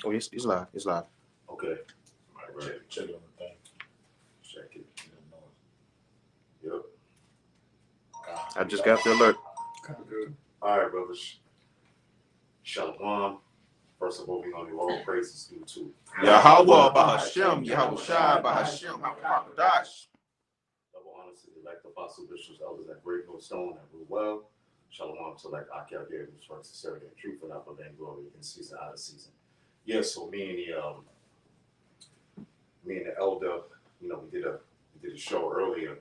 Oh, it's live. It's live. Okay. Right. Check it on the thing. Check it. Yep. I just got the alert. Good. All right, brothers. Shalom. First of all, we're going to give all praises due to Yahweh Bahashem, Yahweh Shai Bahashem, Hakwadash. double honor to the elect apostles, bishops, elders at Great North Stone and rule well. Shalom to elect Akia Gary, who's first sincerity and truth, and not for vain glory in season, out of season. Yeah, so me and the elder, we did a show earlier,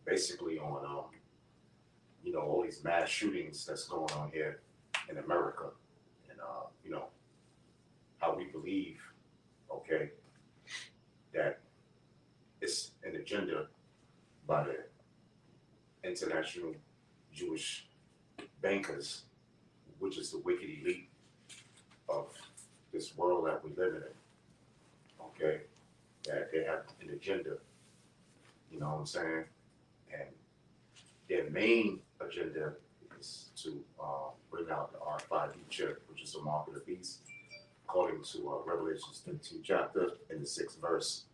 basically on all these mass shootings that's going on here in America, and how we believe, okay, that it's an agenda by the international Jewish bankers, which is the wicked elite of this world that we live in, okay, that they have an agenda, you know what I'm saying? And their main agenda is to bring out the R5D chip, which is the mark of the beast, according to Revelation 13 chapter in the 6th verse.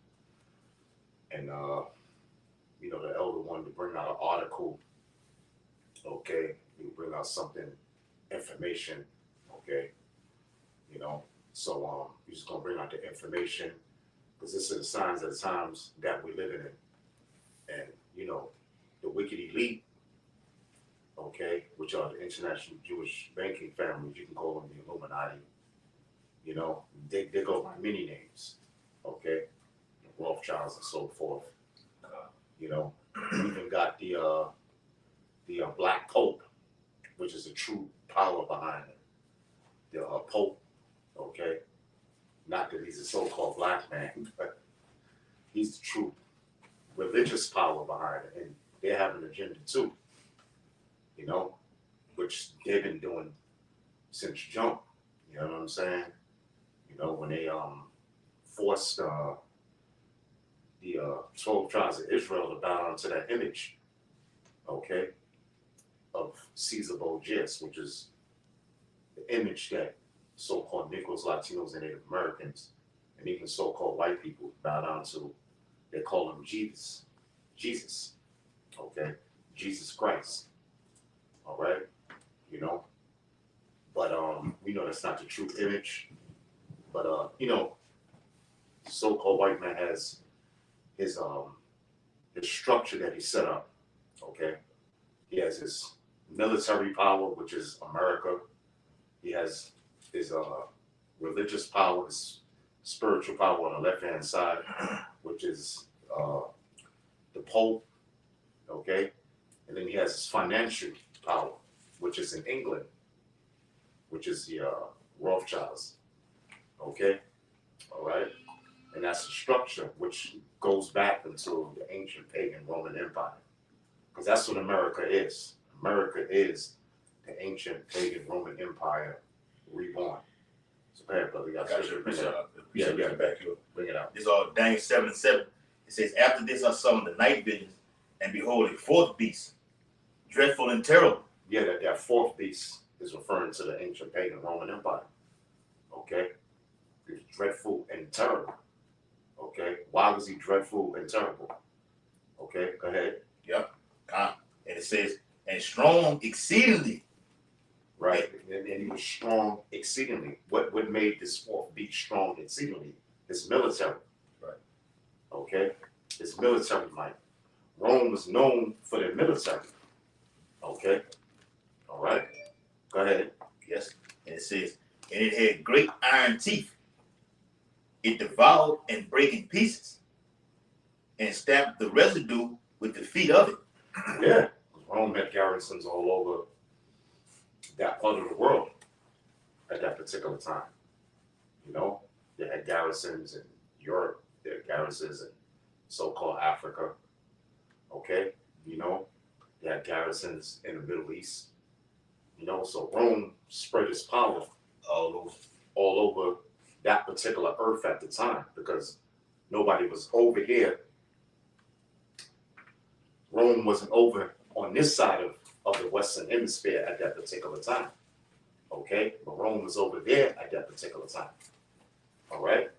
And, the elder wanted to bring out an article, okay? He would bring out something, information, okay? So he's just going to bring out the information, because this is the signs of the times that we're living in. And, the wicked elite, okay, which are the international Jewish banking families, you can call them the Illuminati, they go by many names, okay, the Rothschilds and so forth, we even got the Black Pope, which is the true power behind it, the Pope, okay, not that he's a so-called black man, but he's the true religious power behind it, and they have an agenda too, which they've been doing since jump. You know what I'm saying? When they forced the 12 tribes of Israel to bow down to that image, okay, of Caesar Borgias, which is the image that so-called Negroes, Latinos, and Native Americans, and even so-called white people bow down to. They call him Jesus, okay, Jesus Christ, all right, but we know that's not the true image, but so-called white man has his structure that he set up, okay, he has his military power, which is America, he has his religious power, his spiritual power on the left-hand side, which is the Pope, okay? And then he has his financial power, which is in England, which is the Rothschilds, okay? All right? And that's the structure, which goes back into the ancient pagan Roman Empire, because that's what America is. America is the ancient pagan Roman Empire reborn. So, go ahead, brother. Got you. Bring it up. Back you up. Bring it out. This is all Daniel 7:7. It says, after this I saw in the night visions, and behold, a fourth beast, dreadful and terrible. Yeah, that fourth beast is referring to the ancient pagan Roman Empire. Okay? It's dreadful and terrible. Okay? Why was he dreadful and terrible? Okay, go ahead. Yep. And it says, and strong exceedingly. Right. And he was strong exceedingly. What made this fourth beast strong exceedingly? His military. Right. Okay? His military might. Rome was known for their military. Okay? All right? Go ahead. Yes. And it says, and it had great iron teeth. It devoured and brake in pieces, and stamped the residue with the feet of it. Yeah. Rome had garrisons all over that part of the world at that particular time. They had garrisons in Europe, they had garrisons in so-called Africa. Okay? They had garrisons in the Middle East. So Rome spread its power all over that particular earth at the time, because nobody was over here. Rome wasn't over on this side of the Western Hemisphere at that particular time. Okay, but Rome was over there at that particular time. All right,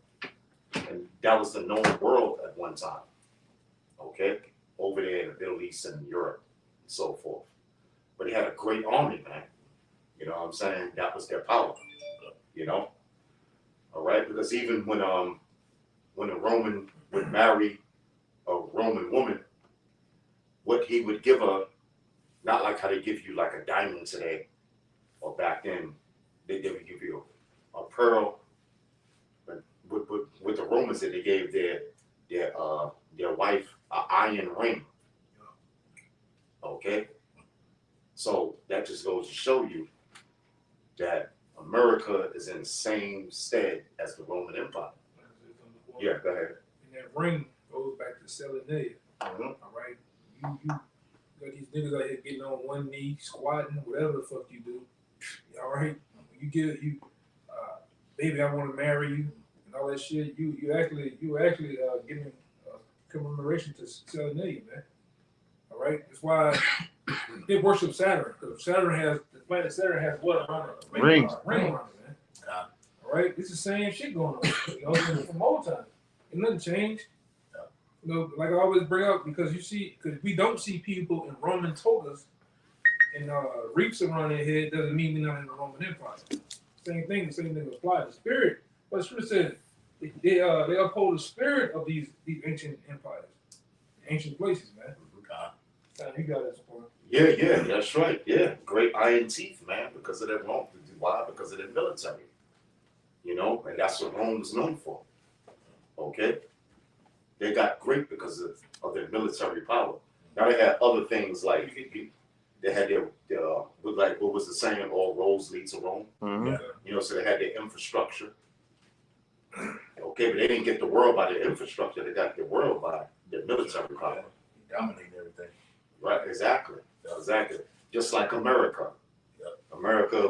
and that was the known world at one time. Okay, over there in the Middle East and Europe and so forth. But they had a great army, man. You know what I'm saying? That was their power. You know, all right, because even when a Roman would marry a Roman woman, what he would give her, not like how they give you like a diamond today, or back then, they would give you a pearl. But with the Romans, that they gave their wife an iron ring. Okay, so that just goes to show you that America is in the same stead as the Roman Empire. Yeah, go ahead. And that ring goes back to selling there. Mm-hmm. All right, you got these niggas out here getting on one knee, squatting, whatever the fuck you do. All right, you get baby, I want to marry you, and all that shit. You actually giving commemoration to selling there, man. All right, that's why they worship Saturn, because the planet Saturn has what on it? Rings. Ring on it, man. All right, it's the same shit going on. You know, from old time. Ain't nothing changed. You know, like I always bring up, because we don't see people in Roman togas and reefs around their head, doesn't mean we're not in the Roman Empire. Same thing applies. The spirit, but the scripture said they uphold the spirit of these ancient empires, ancient places, man. You got that point. Yeah, that's right. Yeah, great iron teeth, man, because of their Rome. Why? Because of their military. You know, and that's what Rome was known for. Okay, they got great because of their military power. Now they had other things like they had their like what was the saying? All roads lead to Rome. Mm-hmm. You know, so they had their infrastructure. Okay, but they didn't get the world by their infrastructure. They got the world by their military power. Dominating everything. Right, exactly. Just like America. Yep. America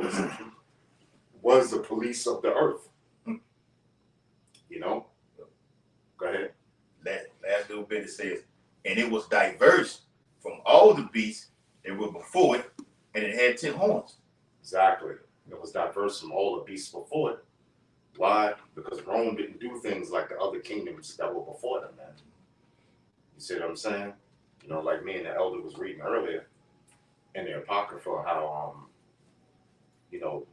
was the police of the earth. You know? Go ahead. Last little bit it says, and it was diverse from all the beasts that were before it, and it had 10 horns. Exactly. It was diverse from all the beasts before it. Why? Because Rome didn't do things like the other kingdoms that were before them, man. You see what I'm saying? You know, like me and the elder was reading earlier in the Apocrypha how, you know,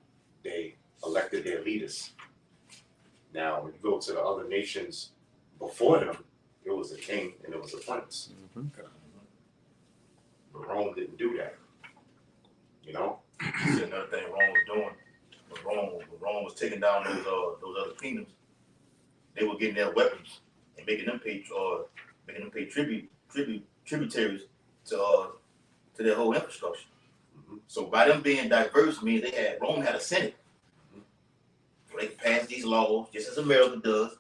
they elected their leaders. Now, when you go to the other nations before them, it was a king and it was a prince. Mm-hmm. But Rome didn't do that. You know? See, another thing Rome was doing, when Rome was taking down those other kingdoms, they were getting their weapons and making them pay tributaries to their whole infrastructure. Mm-hmm. So by them being diverse means Rome had a Senate. So they can pass these laws just as America does.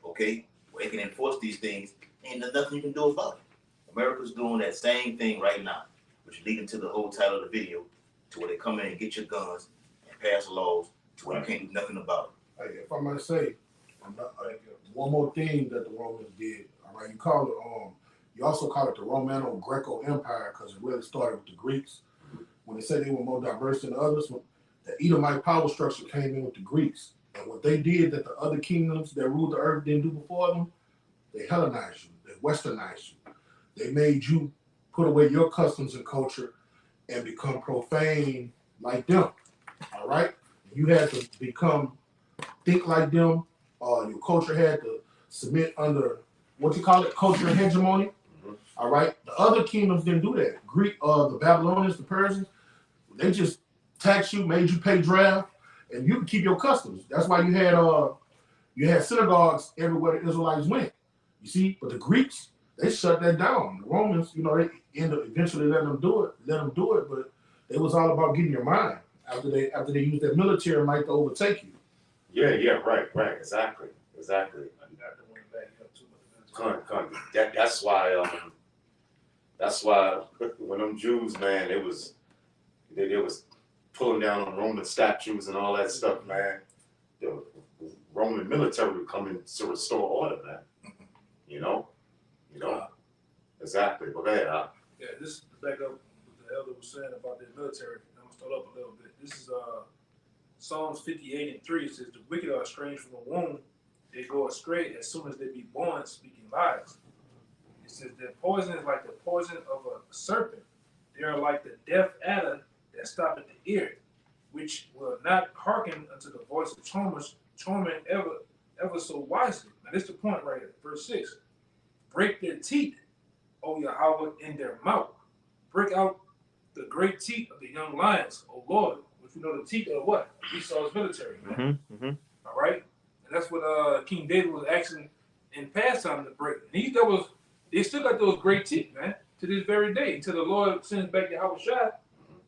Okay, where they can enforce these things, and there's nothing you can do about it. America's doing that same thing right now, which is leading to the whole title of the video, to where they come in and get your guns and pass laws to where you can't do nothing about it. Hey, if I might say, one more thing that the Romans did. All right, you also call it the Romano-Greco Empire because it really started with the Greeks. When they said they were more diverse than others, the Edomite power structure came in with the Greeks. And what they did that the other kingdoms that ruled the earth didn't do before them, they Hellenized you, they Westernized you. They made you put away your customs and culture and become profane like them. All right? You had to think like them. Your culture had to submit under, cultural hegemony. Mm-hmm. All right? The other kingdoms didn't do that. The Babylonians, the Persians, they just taxed you, made you pay draft, and you could keep your customs. That's why you had synagogues everywhere the Israelites went. You see, but the Greeks, they shut that down. The Romans, they eventually let them do it, but it was all about getting your mind after they used their military might to overtake you. Yeah, right, exactly. That's why when them Jews, man, they was pulling down on Roman statues and all that stuff, man. The Roman military would come in to restore order, man. You know, exactly. But go ahead, Yeah, this is to back up what the elder was saying about their military. start up a little bit. This is Psalms 58:3. It says, "The wicked are estranged from the womb; they go astray as soon as they be born, speaking lies." It says, "Their poison is like the poison of a serpent; they are like the deaf adder that stoppeth the ear, which will not hearken unto the voice of torment ever so wisely." Now, this is the point right here. Verse 6. "Break their teeth, O Yahweh, in their mouth. Break out the great teeth of the young lions, O Lord." Which we know the teeth of what? Esau's military, man. All right? And that's what King David was asking in past time to break. And they still got those great teeth, man, to this very day, until the Lord sends back Yahweh Shai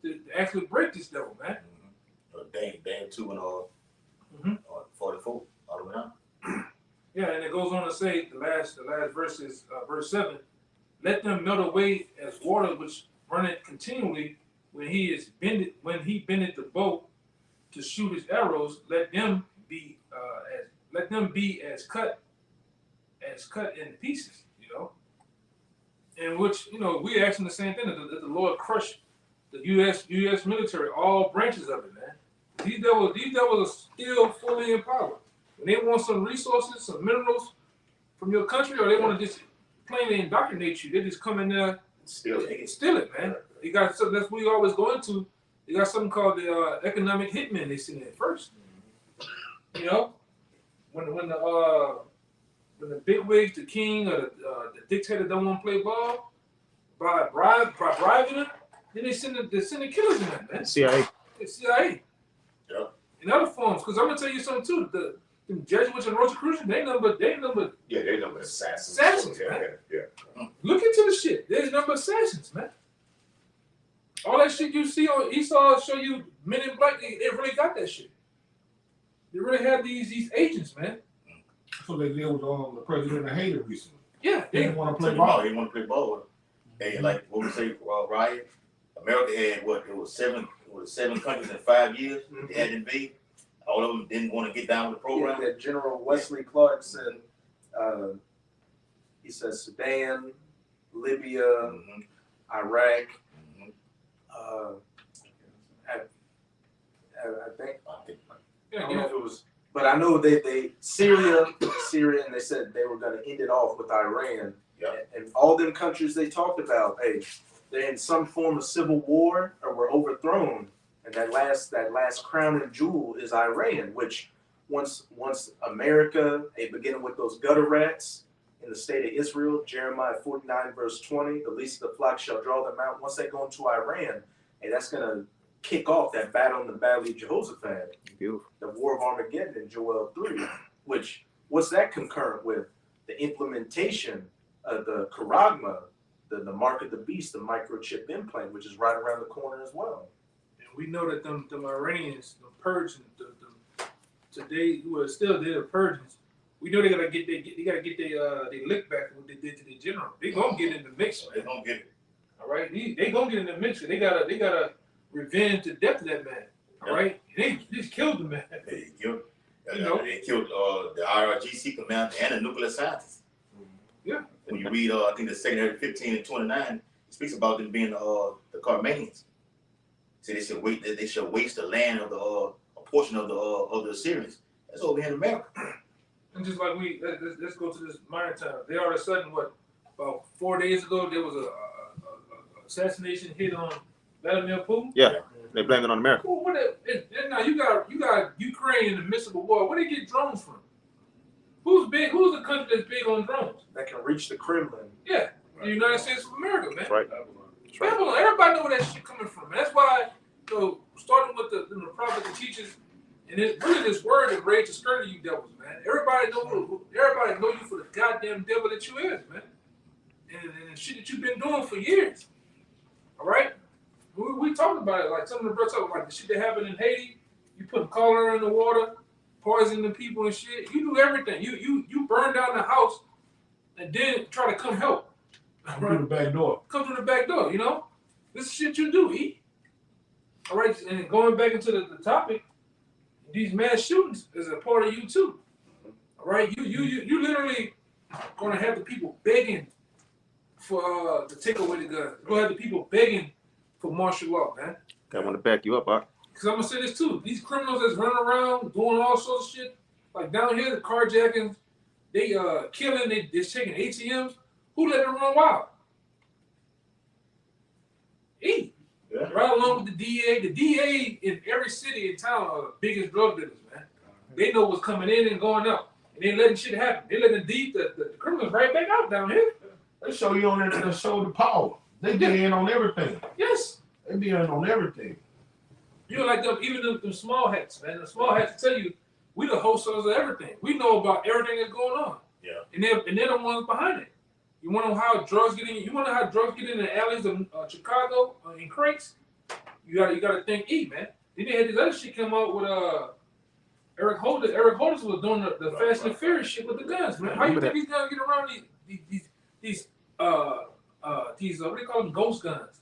to actually break this devil, man. Dame 2 and 44, all the way down. Yeah, and it goes on to say, the last verse is verse 7. "Let them melt away as water which runneth continually when he bendeth the bow to shoot his arrows. Let them be as cut in pieces." You know, in which we asking the same thing that the Lord crush the U.S. military, all branches of it, man. These devils are still fully in power. When they want some resources, some minerals from your country, or they want to just plainly indoctrinate you, they just come in there. They can steal it, man. They got something that's what we always go into. They got something called the economic hitman. They send in first. You know, when the big wigs, the king or the dictator don't want to play ball, by bribing them, then they send the killers in there, man. CIA. The CIA. Yeah. In other forms, because I'm gonna tell you something too. The Jesuits and Rosicrucians, they number. Yeah, they number assassins. Assassins, yeah, man. yeah. Look into the shit. There's number assassins, man. All that shit you see on Esau show you Men in Black. They really got that shit. They really have these agents, man. So they did with the president of Haiti recently. Yeah, They didn't want to play Ball. ball. They didn't want to play ball. They like what we say, riot. America had what? It was seven countries in 5 years. They had invaded. All of them didn't want to get down with the program. That General Wesley Clark said, he says Sudan, Libya, Iraq, I think. I don't know if it was, but I know they Syria, and they said they were going to end it off with Iran. Yeah. And all them countries they talked about, hey, they're in some form of civil war or were overthrown. And that last crown and jewel is Iran, which once America, beginning with those gutter rats in the state of Israel, Jeremiah 49 verse 20, the least of the flock shall draw them out. Once they go into Iran, and that's gonna kick off that battle in the Valley of Jehoshaphat, Beautiful. the War of Armageddon in Joel 3, which what's that concurrent with? The implementation of the Charagma, the mark of the beast, the microchip implant, which is right around the corner as well. and we know that them Iranians, the Persians, today who are still there, the Persians. We know they gotta get their lick back what they did to the general. They gonna get in the mix, They man. don't get it. All right, they gonna get in the mix. They gotta revenge the death of that man. All right, they just killed the man. They killed. You know? They killed the IRGC commander and the nuclear scientist. Yeah. When you read, I think the secondary 15 and 29, it speaks about them being the Carmanians. So they should waste the land of a portion of the Assyrians. That's over here in America. And just like let's go to this modern time. They all of a sudden, about 4 days ago, there was a assassination hit on Vladimir Putin. Yeah, they blamed it on America. Well, and now you got Ukraine in the midst of a war. Where they get drones from? Who's the country that's big on drones? That can reach the Kremlin. Yeah, the United States of America, man. That's right. That's right. Babylon. Everybody know where that shit coming from. And that's why, starting with the prophets and teachers, and it's really this word that raised the skirt of you devils, man. Everybody know you for the goddamn devil that you is, man. And the shit that you've been doing for years. All right? We talked about it, like some of the brothers talk about the shit that happened in Haiti. You put cholera in the water, poison the people and shit. You do everything. You burn down the house and then try to come help. Come through the back door. Come through the back door, This is shit you do, E. All right, and going back into the topic, these mass shootings is a part of you too. All right, you literally gonna have the people begging for to take away the guns. You're gonna have the people begging for martial law, man. I want to back you up, Doc. Because I'm gonna say this too. These criminals that's running around doing all sorts of shit, like down here, the carjacking, they killing, they taking ATMs. Who let them run wild? E. Yeah. Right along with the DA. The DA in every city in town are the biggest drug dealers, man. They know what's coming in and going out. And they letting shit happen. They letting the criminals right back out down here. They show you on there, they show the power. They be in on everything. Yes. They be in on everything. You know, like them, even them small hats, man. The small hats tell you we the wholesalers of everything. We know about everything that's going on. Yeah. And they're the ones behind it. You want to know how drugs get in? You want to know how drugs get in the alleys of Chicago in crates? You gotta think, man. Then they had this other shit come out with Eric Holder. Eric Holder was doing the Fast and Furious shit with the guns, man. How you think these guys get around these what do they call them, ghost guns?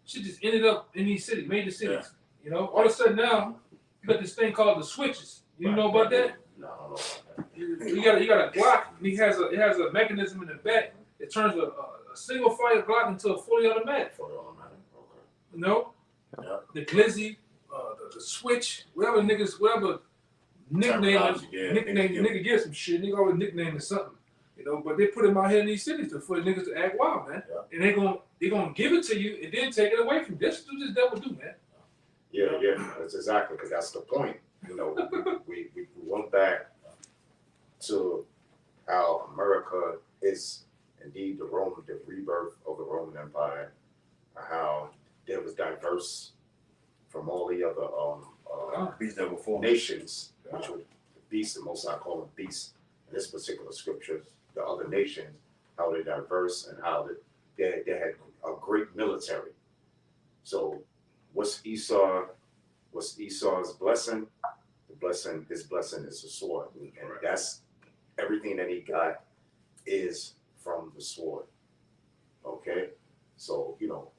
Shit just ended up in these cities, major cities. You know, all of a sudden now you got this thing called the switches. You know about that? No, I don't know about that. You got a Glock, and it has a mechanism in the back that turns a single fire Glock into a fully automatic. For the automatic, okay. You know, Yeah. the glizzy, the switch, whatever nickname, Terminology, yeah, nigga get some shit. Nigga always nickname it something. You know, but they put them out here in these cities for niggas to act wild, man. Yeah. And they gonna give it to you and then take it away from you. That's what this devil do, man. Yeah, that's exactly, because that's the point. You know, we went back to how America is indeed the rebirth of the Roman Empire, how it was diverse from all the other Beast that before. nations, which were beasts, and most I call them beasts in this particular scriptures, the other nations, how they're diverse and how they had a great military. So what's Esau's blessing? His blessing is the sword. And that's everything that he got is from the sword. Okay? So, you know,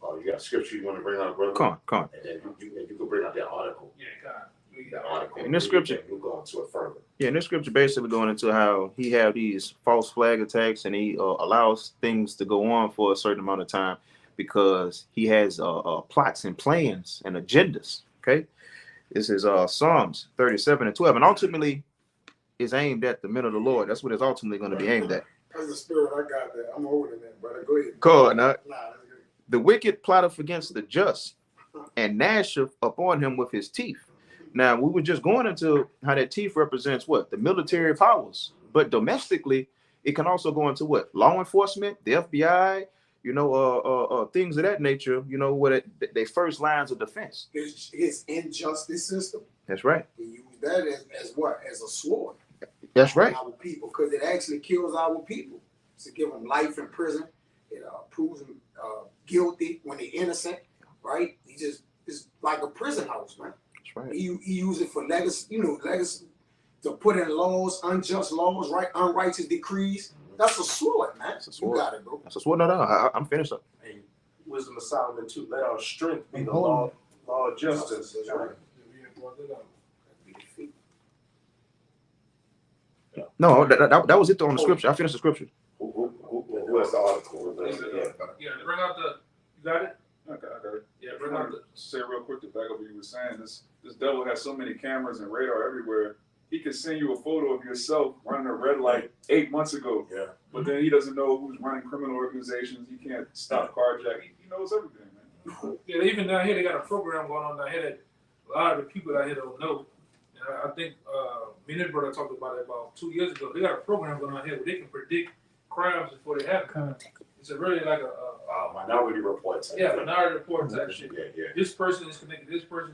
you got a scripture you want to bring out, brother? Come on. And then you can bring out that article. Yeah, God. The article. In this scripture. We'll go into it further. Yeah, and this scripture basically going into how he have these false flag attacks and he allows things to go on for a certain amount of time because he has plots and plans and agendas. Okay, this is Psalms 37:12, and ultimately is aimed at the men of the Lord. That's what it's ultimately going to be aimed at. That's the spirit. I got that. I'm older than that, brother. Go ahead. Cool, now, Nah, that's good. the wicked plotteth against the just and gnasheth upon him with his teeth. Now, we were just going into how that teeth represents what? The military powers. But domestically, it can also go into what? Law enforcement, the FBI, you know, things of that nature, you know, what they first lines of defense. His injustice system. That's right. He used that as what? As a sword. That's right. Our people, because it actually kills our people. To give them life in prison. It proves them guilty when they're innocent, right? It's like a prison house, man. That's right. He used it for legacy, to put in laws, unjust laws, right? Unrighteous decrees. That's a sword, man. That's a sword. You got it, bro. That's a sword. No, I'm finished up. And Wisdom of Solomon too. Let our strength be the Hold law of justice. That's right. No, that was it on the scripture. I finished the scripture. Who has the article? Yeah, bring out you got it? I got it. Yeah, bring out the. Say real quick to back up what you were saying. This devil has so many cameras and radar everywhere. He could send you a photo of yourself running a red light 8 months ago. Yeah. But then he doesn't know who's running criminal organizations. He can't stop carjacking. He knows everything, man. Yeah, even down here, they got a program going on down here that a lot of the people out here don't know. And I think me and his brother talked about it about 2 years ago. They got a program going on here where they can predict crimes before they happen. It's a really like a Minority Report type. yeah, minority report type shit. Yeah. This person is connected to this person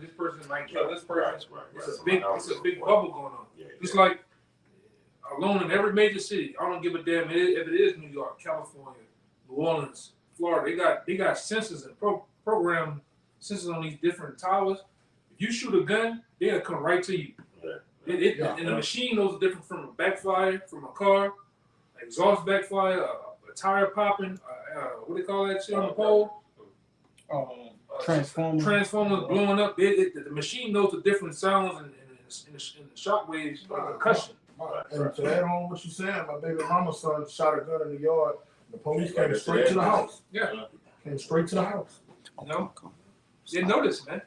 might kill this person. Right. It's a big bubble going on. Yeah. It's like alone in every major city. I don't give a damn if it is New York, California, New Orleans, Florida. They got sensors and program sensors on these different towers. If you shoot a gun, they'll come right to you. Yeah. And the machine knows the difference from a backfire from a car, exhaust backfire, a tire popping, what do they call that shit on the pole? Transformers blowing up. The machine knows the different sounds and the shock waves for concussion. And to add on what you said, my baby mama's son shot a gun in the yard. The police came straight to the house. Yeah. Came straight to the house. You know, didn't notice, man.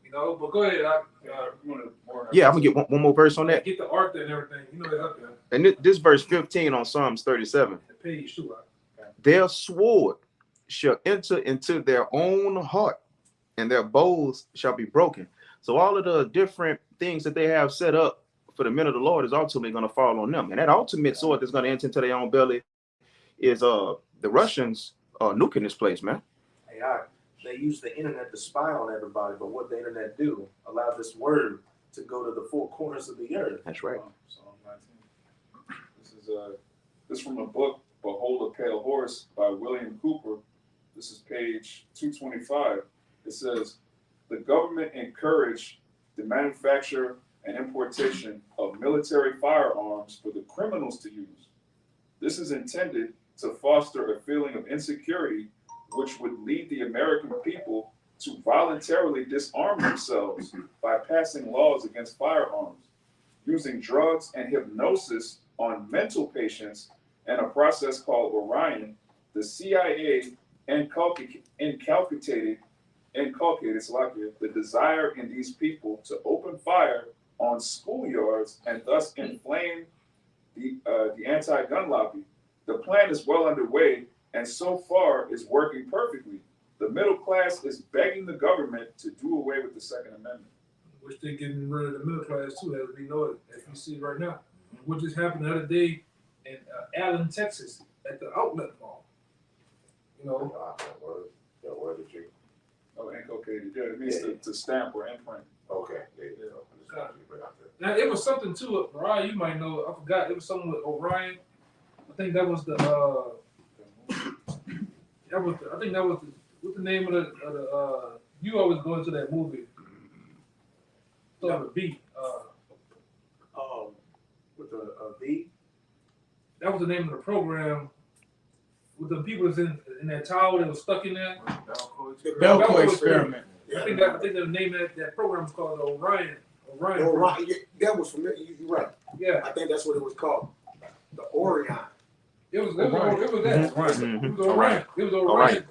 You know, but go ahead. Yeah, I'm gonna get one more verse on that. Get the Arthur and everything. You know, it's up there. And this verse 15 on Psalms 37. The page too. Their sword shall enter into their own heart, and their bows shall be broken. So all of the different things that they have set up for the men of the Lord is ultimately going to fall on them. And that ultimate sword that's going to enter into their own belly is the Russians nuking this place, man. Hey, they use the internet to spy on everybody, but what the internet do? Allow this word to go to the four corners of the earth. That's right. Psalm 19. This is from the book Behold a Pale Horse by William Cooper. This is page 225. It says, the government encouraged the manufacture and importation of military firearms for the criminals to use. This is intended to foster a feeling of insecurity, which would lead the American people to voluntarily disarm themselves by passing laws against firearms, using drugs and hypnosis on mental patients, and a process called Orion. The CIA inculcated the desire in these people to open fire on schoolyards and thus inflame the anti-gun lobby. The plan is well underway and so far is working perfectly. The middle class is begging the government to do away with the Second Amendment. Which they're getting rid of the middle class too, as we know it, as we see right now. What just happened the other day in Allen, Texas, at the outlet mall. You know. Where did you? Oh, inculcated. Yeah, it means to stamp or imprint. Okay. Now it was something to it, Mariah. You might know. I forgot. It was something with Orion. I think that was the. What's the name of the you always go into that movie. Start with B. With the V. That was the name of the program. With the people that's in that tower that was stuck in there. The Belco experiment. I think the name of that program is called Orion. Orion. That was familiar. You're right. Yeah. I think that's what it was called. The Orion. It was that. Mm-hmm. It was Orion. It was Orion.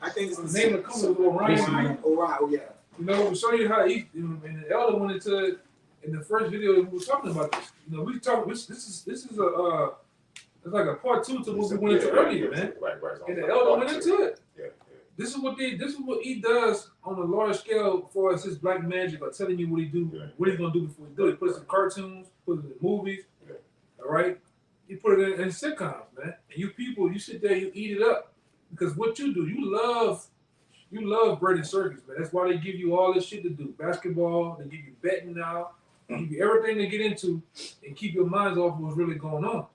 I think it's The name of the company was Orion. Orion, oh yeah. You know, we show you how and the elder went into it in the first video we were talking about this. You know, we talk. This is it's like a part 2 to what we went into earlier, man. Right. And the elder went into it. Yeah. This is what he does on a large scale for us. His black magic, or telling you what he do, what he's gonna do before he do it. He puts it in cartoons, puts it in movies. Yeah. All right. He put it in sitcoms, man. And you people, you sit there, you eat it up because what you do, you love bread and circus, man. That's why they give you all this shit to do. Basketball, they give you betting now, they give you everything to get into and keep your minds off of what's really going on.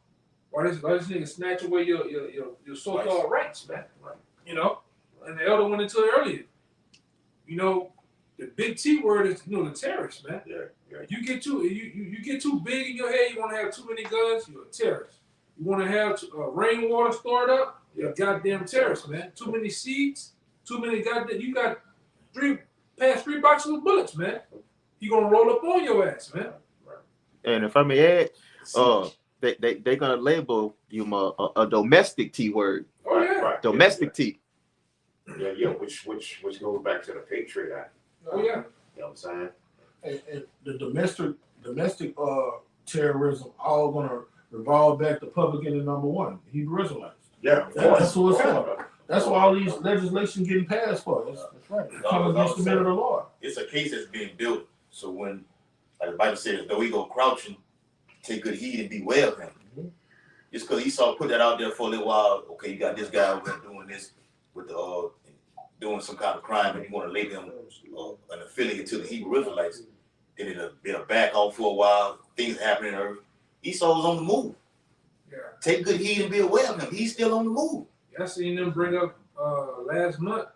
Why this nigga snatch away your so-called rights, man. Right. You know? And the elder went into it earlier. You know, the big T word is, the terrorist, man. Yeah. You get too big in your head, you want to have too many guns, you're a terrorist. You want to have rainwater stored up, you're a goddamn terrorist, man. Too many seeds, too many goddamn, you got past 3 boxes of bullets, man. You gonna roll up on your ass, man. And if I may add, they're gonna label you a domestic T word. Oh yeah. Right. Domestic T. Yeah, which goes back to the Patriot Act. Oh yeah. You know what I'm saying? And the domestic terrorism all gonna revolve back to public enemy number 1, Hebrew Israelites. Yeah, That's what it's for. That's why all these legislation getting passed for. That's right. It comes against the men of the Lord. It's a case that's being built. So when, like the Bible says, though he go crouching, take good heed and beware of him. Mm-hmm. Just because Esau put that out there for a little while, okay, you got this guy over there doing this with the doing some kind of crime, and you want to label him an affiliate to the Hebrew Israelites. Then it'll back off for a while. Things happening on earth. Esau was on the move. Yeah. Take good heed and be aware of him. He's still on the move. I seen them bring up last month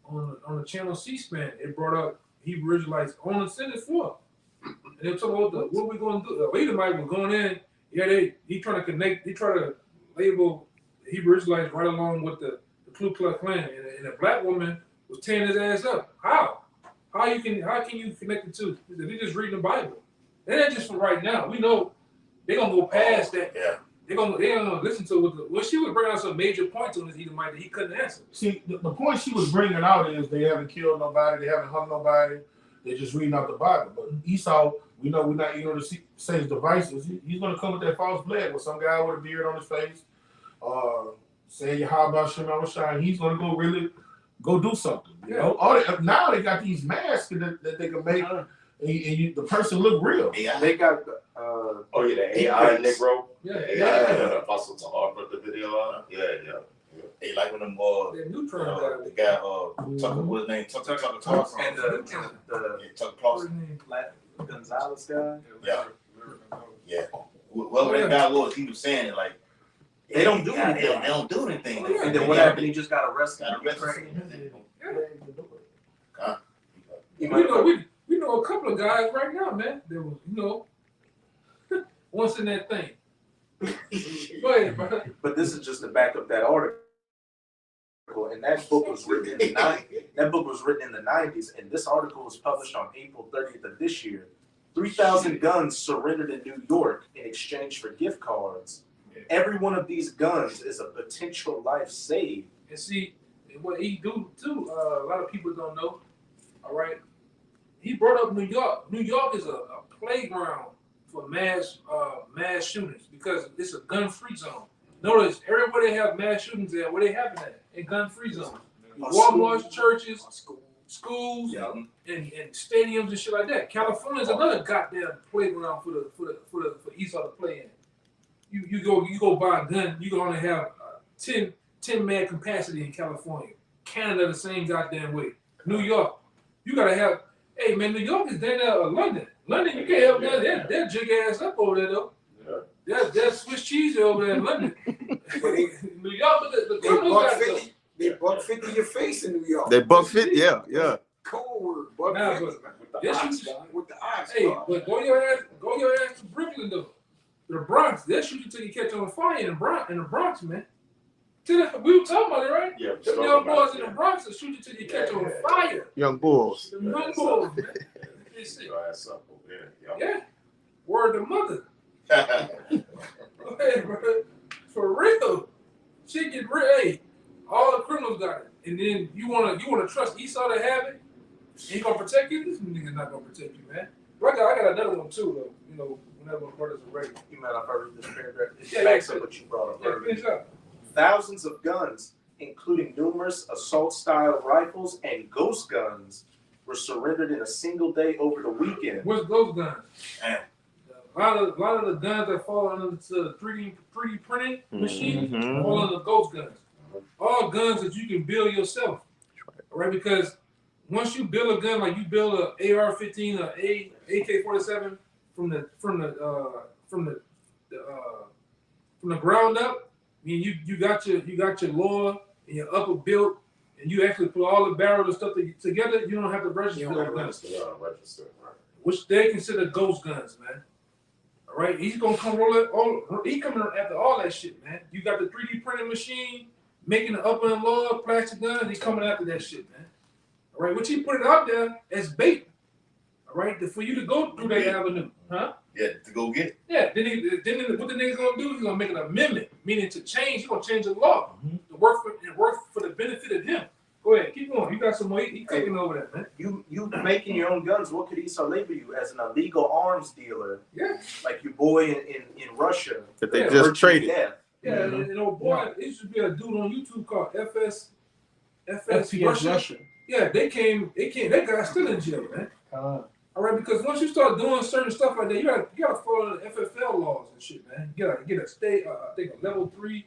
on the channel C-SPAN. It brought up Hebrew Israelites on the Senate floor. And they were talking about what we going to do. The Edomite was going in. Yeah, he trying to connect. He try to label the Hebrew Israelites right along with the Ku Klux Klan. And a black woman was tearing his ass up. How? How can you connect the two? If you just reading the Bible. And that's just for right now. We know they're gonna go past that. Yeah. They gonna listen to what when she was bringing out some major points on this Edomite that he couldn't answer. See, the point she was bringing out is they haven't killed nobody, they haven't hung nobody, they're just reading out the Bible. But Esau, we know we're not eating to say his devices. He's going to come with that false blood with some guy with a beard on his face, saying how about Shema Shine. He's going to go do something. You know, now they got these masks that they can make, and the person look real. Yeah, they got the AI Negro. Yeah. Apostle Tahar put the video on. Yeah. They like when them the neutron guy. the guy Tucker, what's his name? Tucker Clark and the Tucker Clark. Gonzalez guy. Yeah. Whoever that guy was, he was saying it like they don't do anything. They don't do anything. And then what happened? He just got arrested. We know a couple of guys right now, man. That was, once in that thing. Go ahead, bro. But this is just to back up that article. And that book was written in the 90s. That book was written in the 90s, and this article was published on April 30th of this year. 3,000 guns surrendered in New York in exchange for gift cards. Every one of these guns is a potential life saved. And see, what he do too, a lot of people don't know. All right, he brought up New York. New York is a playground for mass shootings because it's a gun-free zone. Notice everywhere they have mass shootings at, where they happen at, in gun-free zones. Walmarts, churches, schools, and stadiums and shit like that. California is another goddamn playground for Esau to play in. You go buy a gun, you can only have 10 man capacity in California. Canada the same goddamn way. New York, you gotta have. Hey man, New York is down there. London, you can't have guns. They're jig ass up over there though. That's Swiss cheese over there in London. New York, the criminals got them. They buck 50 your face in New York. They buck 50, yeah. Cold word, buck Nah, 50. With the eyes. Hey, but go your ass to Brooklyn though. The Bronx, they'll shoot you till you catch on fire in the Bronx, man. We were talking about it, right? Yeah. Them young boys in the Bronx will shoot you till you catch on fire. Young bulls. Them young boys, man. Your ass up over there. Yeah. Word to mother. Hey, bro. For real. Shit get real. Hey, all the criminals got it. And then you wanna trust Esau to have it? He gonna protect you? This nigga's not gonna protect you, man. But I got another one too, though. Whenever my brothers are ready. You might have heard this paragraph. It backs up what you brought up earlier. Finish up. Thousands of guns, including numerous assault-style rifles and ghost guns, were surrendered in a single day over the weekend. What's ghost guns? Damn. A lot of the guns that fall under the 3D printing machine fall under ghost guns. All guns that you can build yourself, right? Because once you build a gun, like you build a AR-15 or AK-47 from the ground up, I mean you got your lower and your upper built, and you actually put all the barrels and stuff together. You don't have to register those guns, which they consider ghost guns, man. All right, he's gonna come he coming after all that shit, man. You got the 3D printing machine making the upper and lower plastic guns. He coming after that shit, man. All right, which he put it out there as bait. All right, for you to go through that avenue, huh? Yeah, to go get it. Yeah, then what the nigga's gonna do? He's gonna make an amendment, meaning to change. He's gonna change the law to work for the benefit of him. Go ahead, keep going. You got some more. He cooking over that, man. You making your own guns? What could Esau label you as? An illegal arms dealer? Yeah. Like your boy in Russia that they just traded. Yeah, and old boy, it used to be a dude on YouTube called FS FPS Russia. Yeah, they came. That guy's still in jail, man. All right, because once you start doing certain stuff like that, you gotta follow the FFL laws and shit, man. You gotta get a state, I think a level 3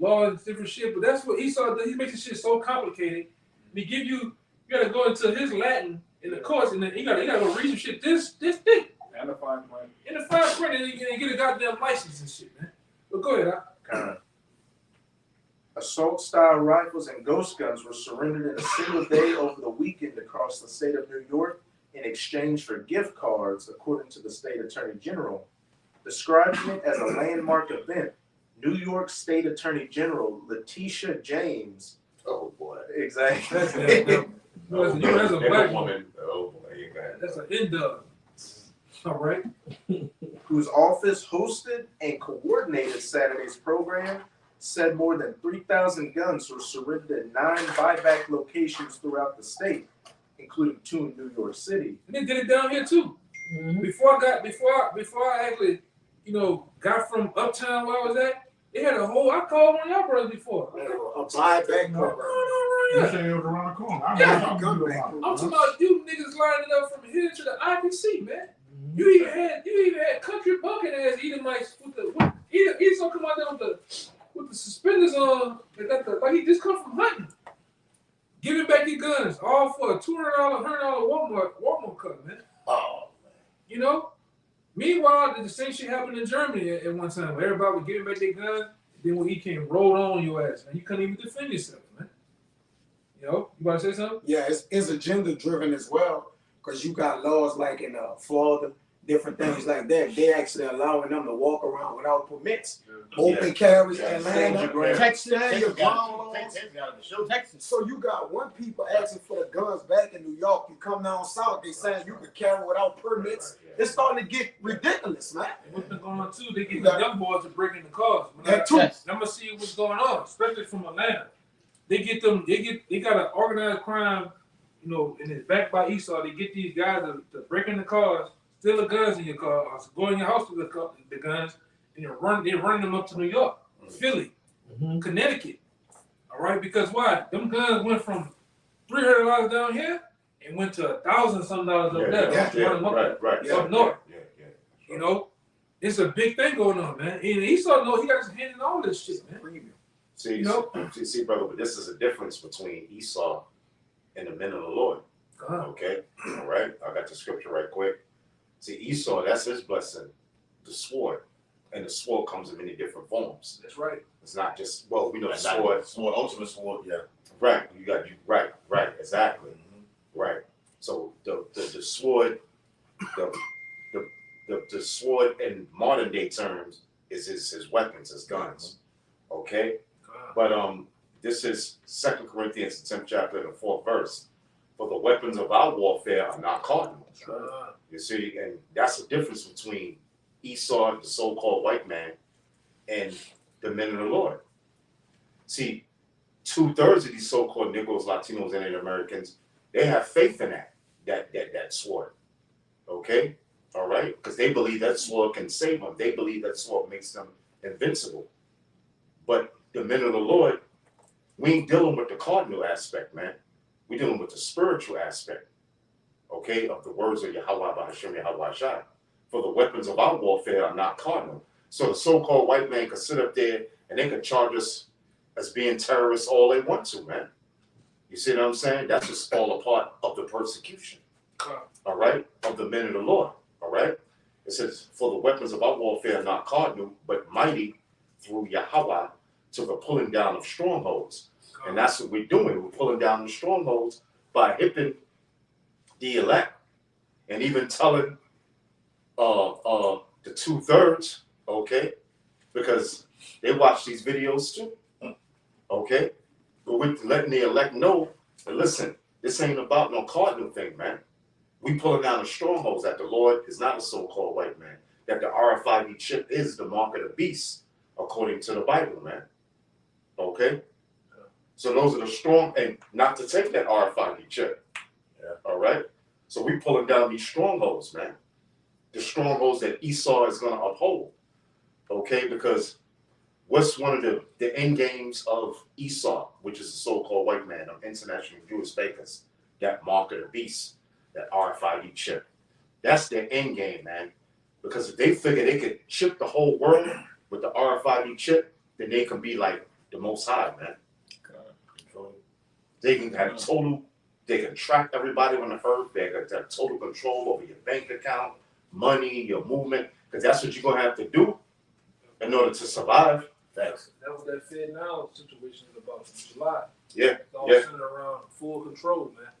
law and different shit. But that's what Esau does. He makes the shit so complicated. He give you gotta go into his Latin in the course, and then you gotta go read some shit this thick. And the fine print. In the fine print, and get a goddamn license and shit, man. But go ahead, Assault-style rifles and ghost guns were surrendered in a single day over the weekend across the state of New York in exchange for gift cards, according to the state attorney general. Describing it as a landmark event, New York State Attorney General Letitia James. Oh boy. Exactly. that's a black woman. Oh boy, you got it. That's an indub. All right. whose office hosted and coordinated Saturday's program, said more than 3,000 guns were surrendered at 9 buyback locations throughout the state, including 2 in New York City. And they did it down here too. Before I actually, got from uptown where I was at, they had a whole. I called one of y'all brothers before. A buyback program. You Yeah. say it was around the corner. I Yeah. know talking to you about it. I'm talking about you niggas lining up from here to the IBC, man. You even had country bucket ass Edomites with the Esau come out there with the suspenders on. They got like he just come from hunting. Giving back your guns, all for a $200, $100 Walmart cut, man. Oh, You know. Meanwhile, the same shit happened in Germany at one time. Where everybody was giving back their guns. Then when he came, rolled on your ass, man. You couldn't even defend yourself, man. You about to say something? Yeah, it's agenda driven as well, because you got laws like in Florida, different things like that. They actually allowing them to walk around without permits, open carries, Atlanta, Texas, your ground laws. So you got one people asking for the guns back in New York. You come down south, they saying you can carry without permits. It's starting to get ridiculous, man. What's been going on too? They get the young boys to break in the cars. That too. I'm gonna see what's going on, especially from Atlanta. They got an organized crime, and it's backed by Esau. They get these guys to break in the cars, steal the guns in your car, or go in your house with the guns, and they're running them up to New York, Philly, Connecticut. All right, because why? Them guns went from $300 down here and went to $1,000-something up there. Right. Up north. Yeah. It's a big thing going on, man. And Esau he got his hand in all this shit, man. See, brother, but this is a difference between Esau and the men of the Lord. Okay? All right? I got the scripture right quick. See, Esau, that's his blessing, the sword. And the sword comes in many different forms. That's right. It's not just, we know the sword, ultimate sword, yeah. Right. Right, exactly. Right. So the sword, the sword in modern day terms is his weapons, his guns. Okay? But this is 2 Corinthians, the 10th chapter, the 4th verse. For the weapons of our warfare are not carnal. You see, and that's the difference between Esau, the so-called white man, and the men of the Lord. See, 2/3 of these so-called Negroes, Latinos, and Native Americans, they have faith in that sword. Okay? All right? Because they believe that sword can save them. They believe that sword makes them invincible. But the men of the Lord, we ain't dealing with the cardinal aspect, man. We're dealing with the spiritual aspect, okay, of the words of Yahweh B'Hashem Yahweh Shai. For the weapons of our warfare are not cardinal. So the so-called white man could sit up there and they could charge us as being terrorists all they want to, man. You see what I'm saying? That's just all a part of the persecution, all right, of the men of the Lord, all right? It says, for the weapons of our warfare are not cardinal, but mighty through Yahweh to the pulling down of strongholds. And that's what we're doing. We're pulling down the strongholds by hipping the elect and even telling the 2/3, okay, because they watch these videos too, okay? But we're letting the elect know that, listen, this ain't about no cardinal thing, man. We pulling down the strongholds that the Lord is not a so-called white man, that the RFID chip is the mark of the beast, according to the Bible, man. Okay? So those are the strong, and not to take that RFID chip. Yeah. All right? So we pulling down these strongholds, man. The strongholds that Esau is going to uphold. Okay? Because what's one of the end games of Esau, which is the so-called white man, of international Jewish bakers, that mark of the beast, that RFID chip. That's their end game, man. Because if they figure they could chip the whole world with the RFID chip, then they can be like the Most High, man. They can have they can track everybody on the earth. They can have total control over your bank account, money, your movement, because that's what you're going to have to do in order to survive. That's what that Fed Now situation is about in July. Yeah. It's all centered around full control, man.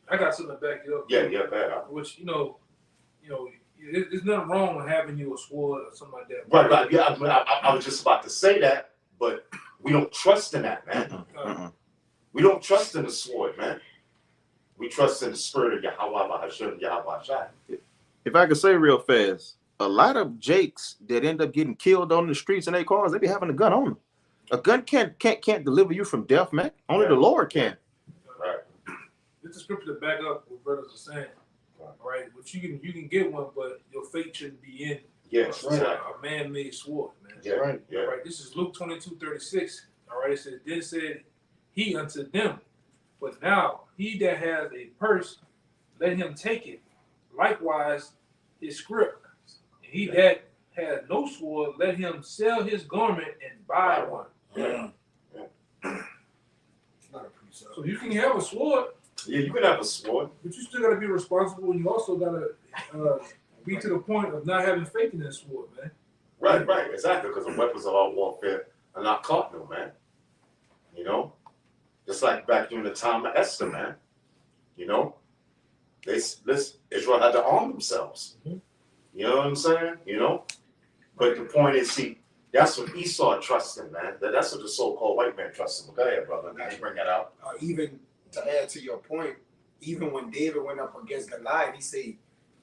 I got something to back you up. Yeah, bad. Which, there's nothing wrong with having you a sword or something like that. Right. Yeah, I was just about to say that, but we don't trust in that, man. We don't trust in the sword, man. We trust in the spirit of Yahweh B'Hashem Yahweh Shai. If I could say real fast, a lot of jakes that end up getting killed on the streets in their cars, they be having a gun on them. A gun can't deliver you from death, man. Only the Lord can. Right. It's a scripture to back up what brothers are saying. Right, but you can get one, but your faith shouldn't be in a man-made sword, man. Yeah, right. Yeah. Right. This is Luke 22:36. All right. It says, then said he unto them, but now he that has a purse, let him take it. Likewise, his scrip. And he that has no sword, let him sell his garment and buy one. Yeah. So you can have a sword. Yeah, you can have a sword, but you still got to be responsible, and you also got to be to the point of not having faith in that sword, man. Right, exactly, because the weapons of our warfare are not carnal, man. You know, just like back during the time of Esther, man. You know, Israel had to arm themselves. You know what I'm saying? You know, but the point is, see, that's what Esau trusted, man. That's what the so-called white man trusted. Go ahead, brother. Now you bring that out. Even to add to your point, even when David went up against Goliath, he said,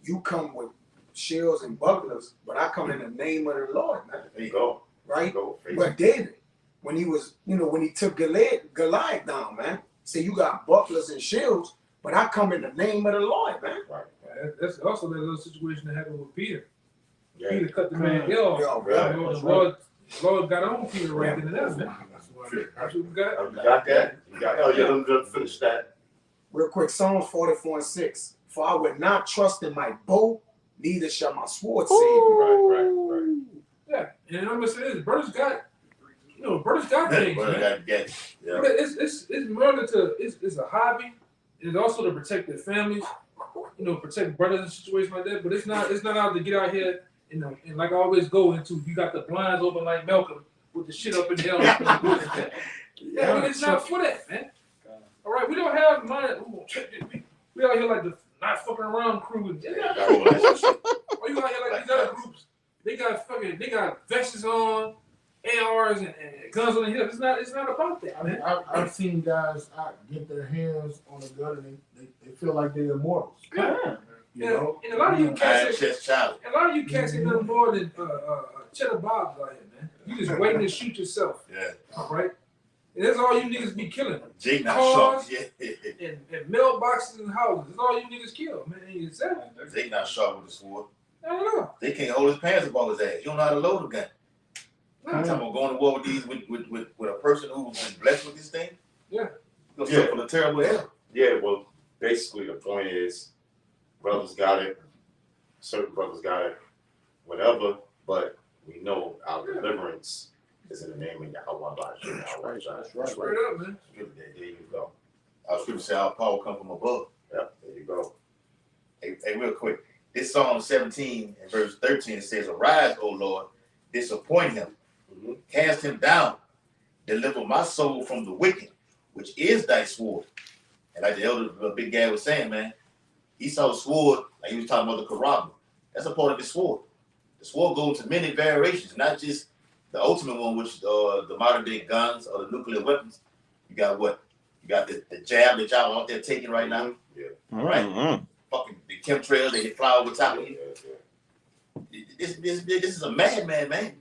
"You come with shields and bucklers, but I come in the name of the Lord." Man. There you go. Right? But David, when he was, when he took Goliath down, man, he said, "You got bucklers and shields, but I come in the name of the Lord, man." Right. That's also that little situation that happened with Peter. Yeah. Peter cut the man head off. The Lord got on Peter right in that, man. That's what we got. You got that? You got that? Oh, yeah, let me finish that. Real quick, Psalms 44:6. For I would not trust in my bow, neither shall my sword save me. Right. Yeah, and I'm gonna say this, brothers got things, man. Yeah. But it's more than it's a hobby. It's also to protect their families, protect brothers in situations like that. But it's not out to get out here, and like I always go into, you got the blinds open like Malcolm with the shit up in the air. Yeah, but it's not for that, man. All right, we don't have money. We out here like the not fucking around crew. Or you out here like these other groups. They got vests on, ARs and guns on the hip. It's not about that, man. I've seen guys get their hands on a gun and they feel like they're immortals. Yeah. You know? And a lot of you cats ain't nothing more than cheddar bobs out here, man. You just waiting to shoot yourself. Yeah. All right. And that's all you niggas be killing. Jake not cars sharp. Yeah. and mailboxes and houses. That's all you niggas kill, man. And yourself. Jake not sharp with the sword. I don't know. They can't hold his pants above his ass. You don't know how to load a gun. I'm talking about going to war with these with a person who's been blessed with this thing. Yeah. You'll suffer the terrible hell. Yeah, well, basically the point is, brothers got it, certain brothers got it, whatever, but we know our deliverance is in the name of Yahweh. That's right. Straight up, man. There you go. I was going to say our power come from above. Yep, there you go. Hey, real quick. This Psalm 17 and verse 13, it says, "Arise, O Lord, disappoint him, cast him down, deliver my soul from the wicked, which is thy sword." And like the elder Big Gad was saying, man, he saw the sword, like he was talking about the Quran. That's a part of the sword. The sword goes to many variations, not just the ultimate one, which the modern day guns or the nuclear weapons. You got what? You got the jab that y'all out there taking right now. Yeah. Right? Fucking the chemtrails, they fly over top of you. This is a madman, man.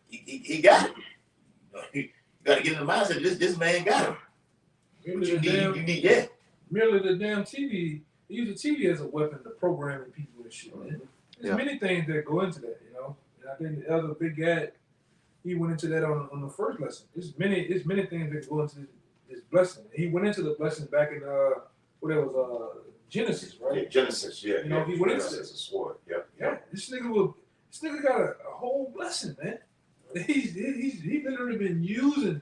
He got it. You got to get in the mindset. This man got it. Merely the damn TV. They use the TV as a weapon to programming people and shit, man. There's many things that go into that, And I think the other Big Gad, he went into that on the first lesson. There's many things that go into this blessing. He went into the blessing back in Genesis, right? Yeah, Genesis, yeah. He went into this. Sword, yeah. Yeah, this nigga got a whole blessing, man. He's literally been using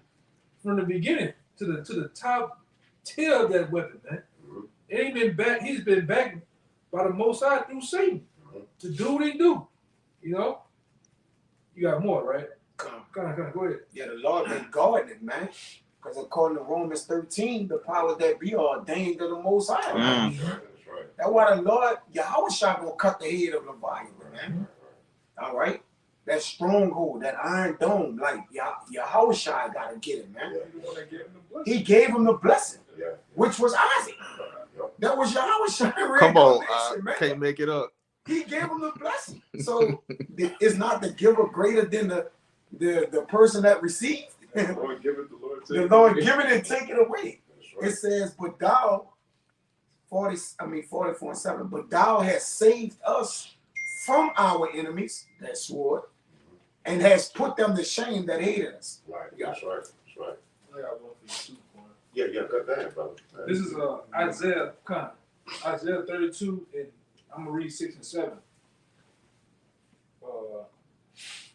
from the beginning to the top tier of that weapon, man. It ain't been back. He's been backed by the Most High through Satan to do what he do. You got more, right? Go ahead. Yeah, the Lord been guarding it, man. Because according to Romans 13, the powers that be are ordained of the Most High. That's right. That's why the Lord, Yahweh gonna cut the head of Leviathan, man. All right? That stronghold, that iron dome, like Yahweh gotta get it, man. He gave him the blessing, which was Isaac. That was Yahweh. Come on, I can't make it up. He gave him the blessing. So is not the giver greater than the person that received? The Lord give it, the Lord take The it. Lord give it and take it away. That's right. It says, but thou, 44:7, but thou hast saved us from our enemies, that sword, and has put them to shame that hated us. Right. That's right. That's right. I got one for you too, Quan. Yeah. Go ahead, brother. This is Isaiah 32, and I'm gonna read 6 and 7.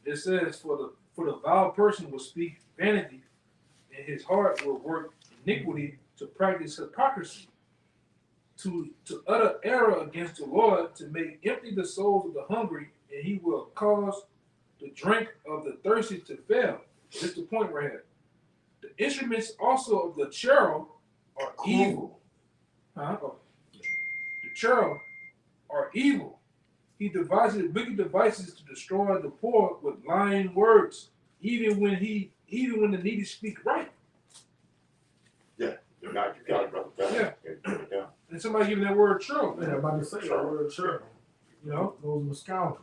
It says, for the vile person will speak vanity, and his heart will work iniquity to practice hypocrisy, to utter error against the Lord, to make empty the souls of the hungry, and he will cause the drink of the thirsty to fail. This is the point right here. The instruments also of the cherub are evil. The cherub are evil. He devises wicked devices to destroy the poor with lying words, even when the needy speak right. Yeah. You got it, brother. Yeah. Get it down. And somebody giving that word cherub. Yeah, I'm about to say that word sure. You know? Those are the scoundrels.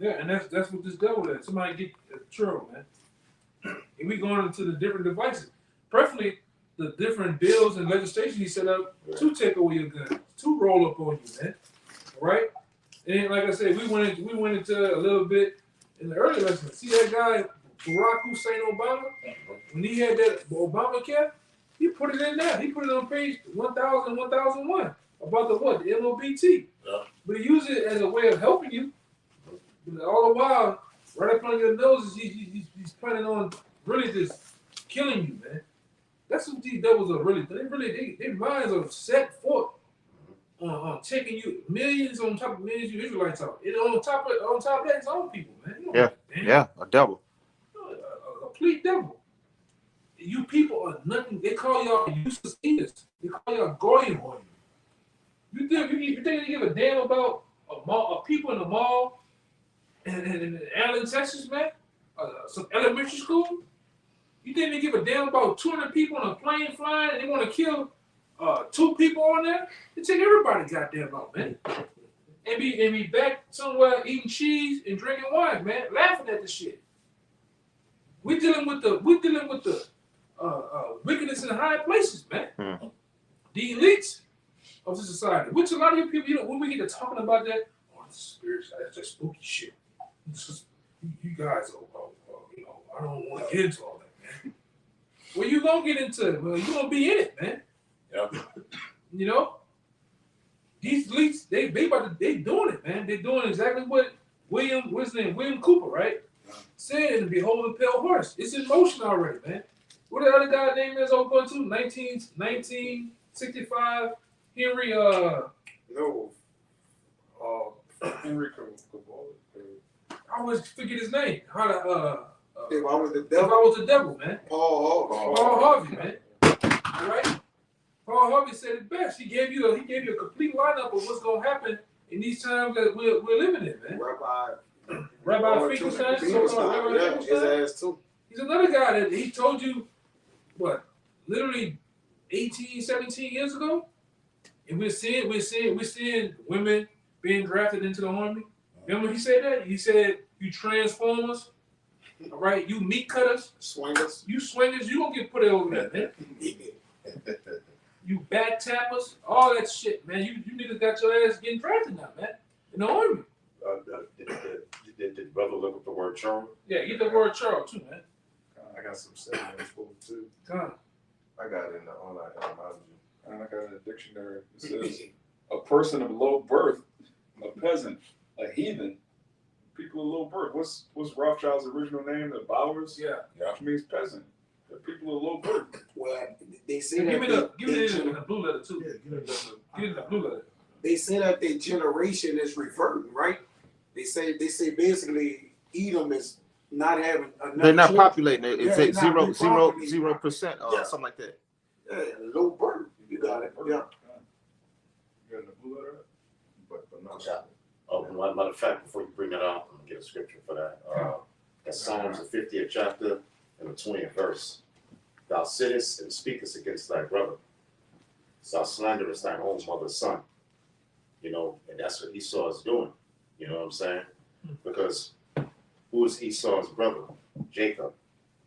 Yeah, and that's what this devil is. Somebody get a cherub, man. And we going into the different devices. Preferably the different bills and legislation he set up to take away your guns, to roll up on you, man. All right? And like I said, we went into a little bit in the early lesson. See that guy, Barack Hussein Obama? When he had that Obamacare, he put it in there. He put it on page 1000, 1001 about the what? The MOBT. Yeah. But he used it as a way of helping you. But all the while, right up on your nose, he's planning on really just killing you, man. That's what these devils are really. Their minds are set forth on taking you millions on top of millions you Israelites out. And on top of that, his own people, man. You know, Yeah, a devil. a complete devil. You people are nothing. They call y'all useless eaters. They call y'all goyim. You think they give a damn about people in the mall in Allen, Texas, man? Some elementary school? You think they give a damn about 200 people on a plane flying and they want to kill 2 people on there? They take everybody goddamn out, man. And be back somewhere eating cheese and drinking wine, man, laughing at the shit. We're dealing with the wickedness in high places, man. Hmm. The elites of the society, which a lot of you people, you know, when we get to talking about that, the spirits, that's just spooky shit. You guys are, you know, I don't want to get into all that, man. Well, you gonna get into it. Well, you gonna be in it, man. Yeah. You know, these elites, they doing it, man. They're doing exactly what what's his name, William Cooper, right? Said in Behold the Pale Horse. It's in motion already, man. What the other guy name is over going to? 1965, Henry Henry Cavill. I always forget his name. How to If I was the If devil, I Was the Devil, man. Paul Paul Harvey, man. All right? Paul Harvey said it best. He gave you a complete lineup of what's gonna happen in these times that we're living in, man. Rabbi Finkelstein, yeah, his ass too. He's another guy that he told you, what, literally 18, 17 years ago? And we're seeing women being drafted into the army. Remember he said that? He said, you transformers, all right, you meat cutters, Swingers. you swingers, you don't get put over there, man. You back tappers, all that shit, man. You niggas got your ass getting drafted now, man. In the army. Did the brother look up the word charm? Yeah, get the word Charles too, man. I got some sentiments for it too. Come I got it in the online etymology. And I got it in the dictionary. It says a person of low birth, a peasant, a heathen, people of low birth. What's Rothschild's original name? The Bowers? Yeah. Which means peasant. The people of low birth. Well, they say Give that me the blue letter too. Yeah, get it. Give me the blue letter. they say that their generation is reverting, right? They say basically Edom is not having enough. They're not children. populating it. It's Yeah, at they're not 0% or Yeah. something like that. Yeah, low birth. You got it. Yeah. You got the blue letter? But no. Matter of fact, before you bring that up, I'm gonna get a scripture for that. That's Psalms the 50th chapter and the 20th verse. Thou sittest and speakest against thy brother. Thou slanderest thine own mother's son. You know, and that's what Esau is doing. You know what I'm saying? Because who is Esau's brother? Jacob.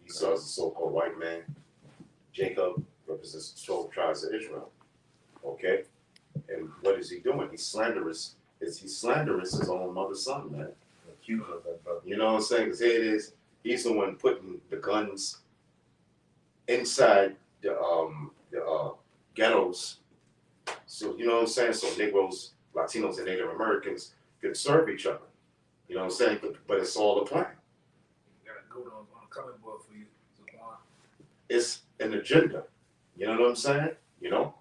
Esau is the so-called white man. Jacob represents the 12 tribes of Israel. Okay? And what is he doing? He's slanderous. He's slanderous his own mother's son, man. Accuser of that brother. You know what I'm saying? Because here it is. He's the one putting the guns inside the ghettos. So, you know what I'm saying? So Negroes, Latinos, and Native Americans can serve each other. You know what I'm saying? But it's all a plan. You got a good on a comic book for you, Zaquan. It's an agenda. You know what I'm saying? You know?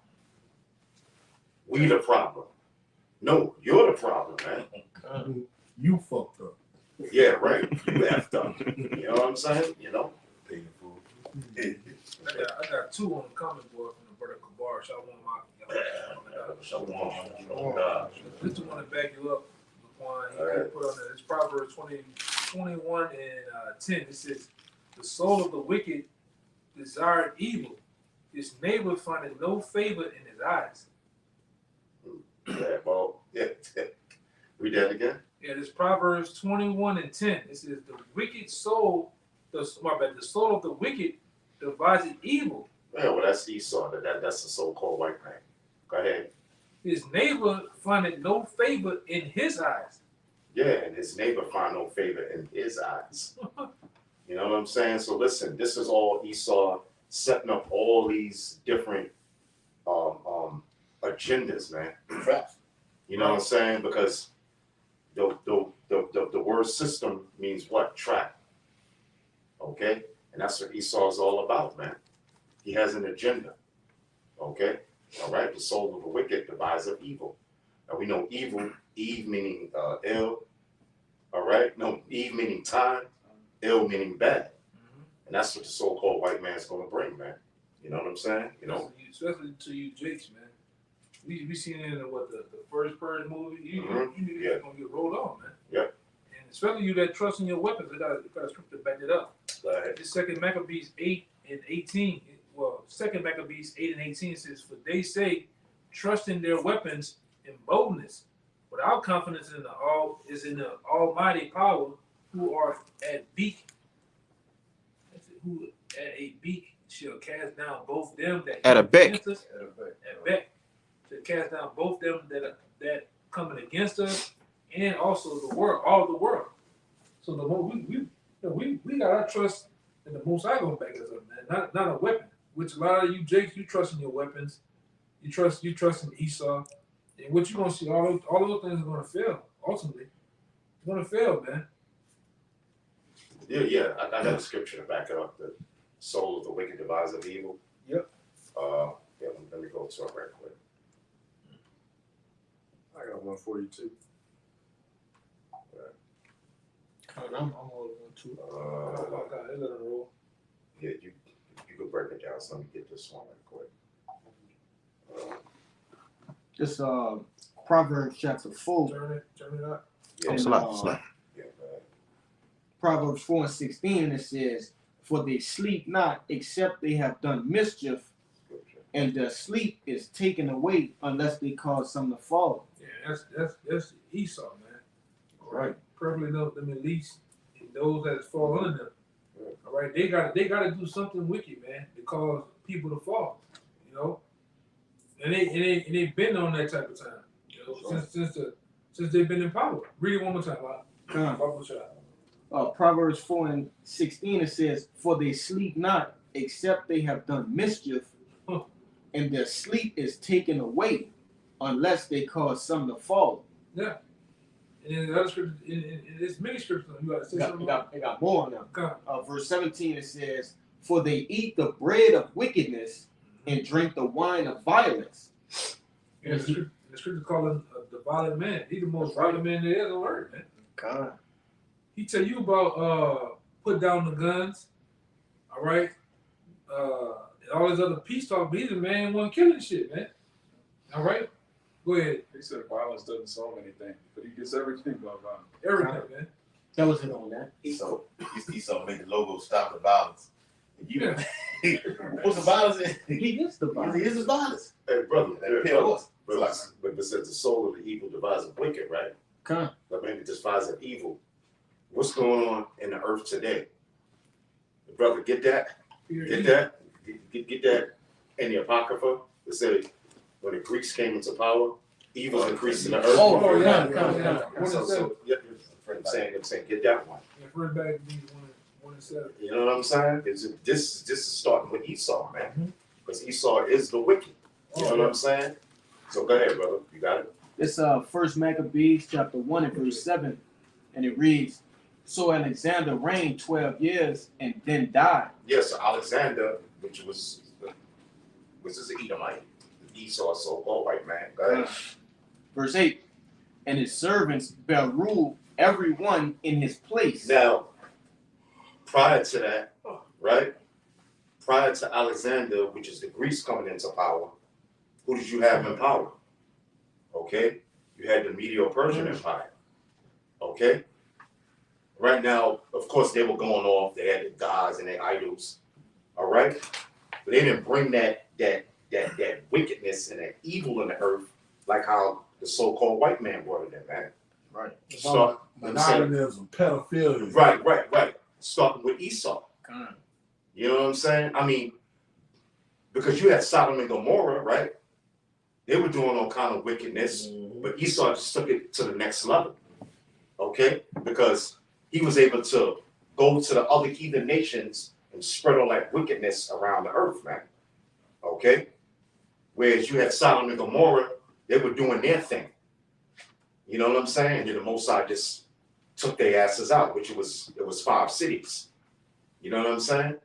We the problem. No, you're the problem, man. You fucked up. Yeah, right. You effed up. You know what I'm saying? You know? Paying food. I got two on the comic book from the brother Kabar. So I want my Just to want to back you up, Laquan, you could put on there. It's Proverbs 21 and 10. It says, "The soul of the wicked desired evil; his neighbor findeth no favor in his eyes." Yeah, well, yeah. Read that again. Yeah, this Proverbs 21 and 10. It says, "The wicked soul, the soul of the wicked devises evil." Yeah, well, that's Esau. That's the so-called white man. Go ahead. His neighbor findeth no favor in his eyes. Yeah, and his neighbor find no favor in his eyes. You know what I'm saying? So listen, this is all Esau setting up all these different agendas, man. Traps. You know what I'm saying? Because the word system means what? Trap. Okay? And that's what Esau is all about, man. He has an agenda. Okay? All right? The soul of the wicked devises evil. Now we know evil, Eve meaning ill. All right? No, Eve meaning time, ill meaning bad. And that's what the so-called white man's going to bring, man. You know what I'm saying? You know? Especially to you Jakes, man. We seen it in the first Purge movie. You knew you're going to get rolled on, man. Yep. And especially you that trust in your weapons, they got a script to back it up. This second Maccabees 8 and 18. Well, second Maccabees 8 and 18 says, "For they say, trust in their weapons in boldness, but our confidence in the Almighty power, who are at beak, who at a beak shall cast down both them that At a beck. against us, at beck, shall cast down both them that coming against us, and also the world, all the world." So the more we got our trust in the Most High gonna back us up, man. Not a weapon. Which a lot of you Jakes, you trust in your weapons. You trust in Esau. And what you gonna see, all those things are gonna fail. Ultimately, it's gonna fail, man. Yeah. I got a scripture to back it up. The soul of the wicked devises evil. Yep. Yeah, let me go to it right quick. I got one for you too. I'm all on too. Let it roll. Yeah, you could break it down. So let me get this one right quick. This Proverbs chapter 4. Turn it up. Yeah, Slap. yeah, Proverbs 4 and 16, it says, "For they sleep not, except they have done mischief, scripture. and their sleep is taken away unless they cause some to fall." Yeah, that's Esau, man. Right. Perfectly know them at least those that fall under them. Yeah. All right, they gotta do something wicked, man, to cause people to fall. You know, and they been on that type of time. You know, since they've been in power. Read it one more time, Bible shot. Proverbs 4 and 16, it says, "For they sleep not, except they have done mischief, and their sleep is taken away unless they cause some to fall." Yeah. And in the other scripture, in this many scriptures, you got to say something. It got more now. Okay. Verse 17, it says, "For they eat the bread of wickedness and drink the wine of violence." And the scripture call him the violent man. He's the most violent man there is on earth, man. God. He tell you about put down the guns, all right, and all this other peace talk. But he's a man one killing shit, man. All right, go ahead. He said violence doesn't solve anything, but he gets everything by violence. Everything, man. That was it on that. Esau made the logo stop the violence. Yeah. What's the violence? He is the He is the violence. Hey, brother, That pale horse. but it says the soul of the evil devises wicked, right? Okay. But maybe despise of evil. What's going on in the earth today? Brother, get that? Get that? Get that in the Apocrypha? It said when the Greeks came into power, evil increased in the earth. Oh, yeah. So I'm saying, get that one. Yeah, first back to 1 and 7. You know what I'm saying? This is starting with Esau, man. Because Esau is the wicked. You know what I'm saying? So go ahead, brother. You got it. It's First Maccabees chapter 1 and verse 7, and it reads, "So Alexander reigned 12 years and then died." Yes, Alexander, which is an Edomite, Esau, so-called white man. Go ahead. Verse 8, "And his servants bare rule every one in his place." Now, prior to that, right? Prior to Alexander, which is the Greeks coming into power, who did you have in power? Okay, you had the Medo-Persian Empire. Okay, right now, of course, they were going off. They had the gods and their idols. All right, but they didn't bring that wickedness and that evil in the earth like how the so-called white man brought it in, man. Right. Start, Monogamous, pedophilia. right. Starting with Esau. God. You know what I'm saying? I mean, because you had Sodom and Gomorrah, right? They were doing all kind of wickedness, but Esau just took it to the next level, okay? Because he was able to go to the other heathen nations and spread all that wickedness around the earth, man, okay? Whereas you had Sodom and Gomorrah, they were doing their thing. You know what I'm saying? And then the Mosai just took their asses out, which it was 5 cities. You know what I'm saying?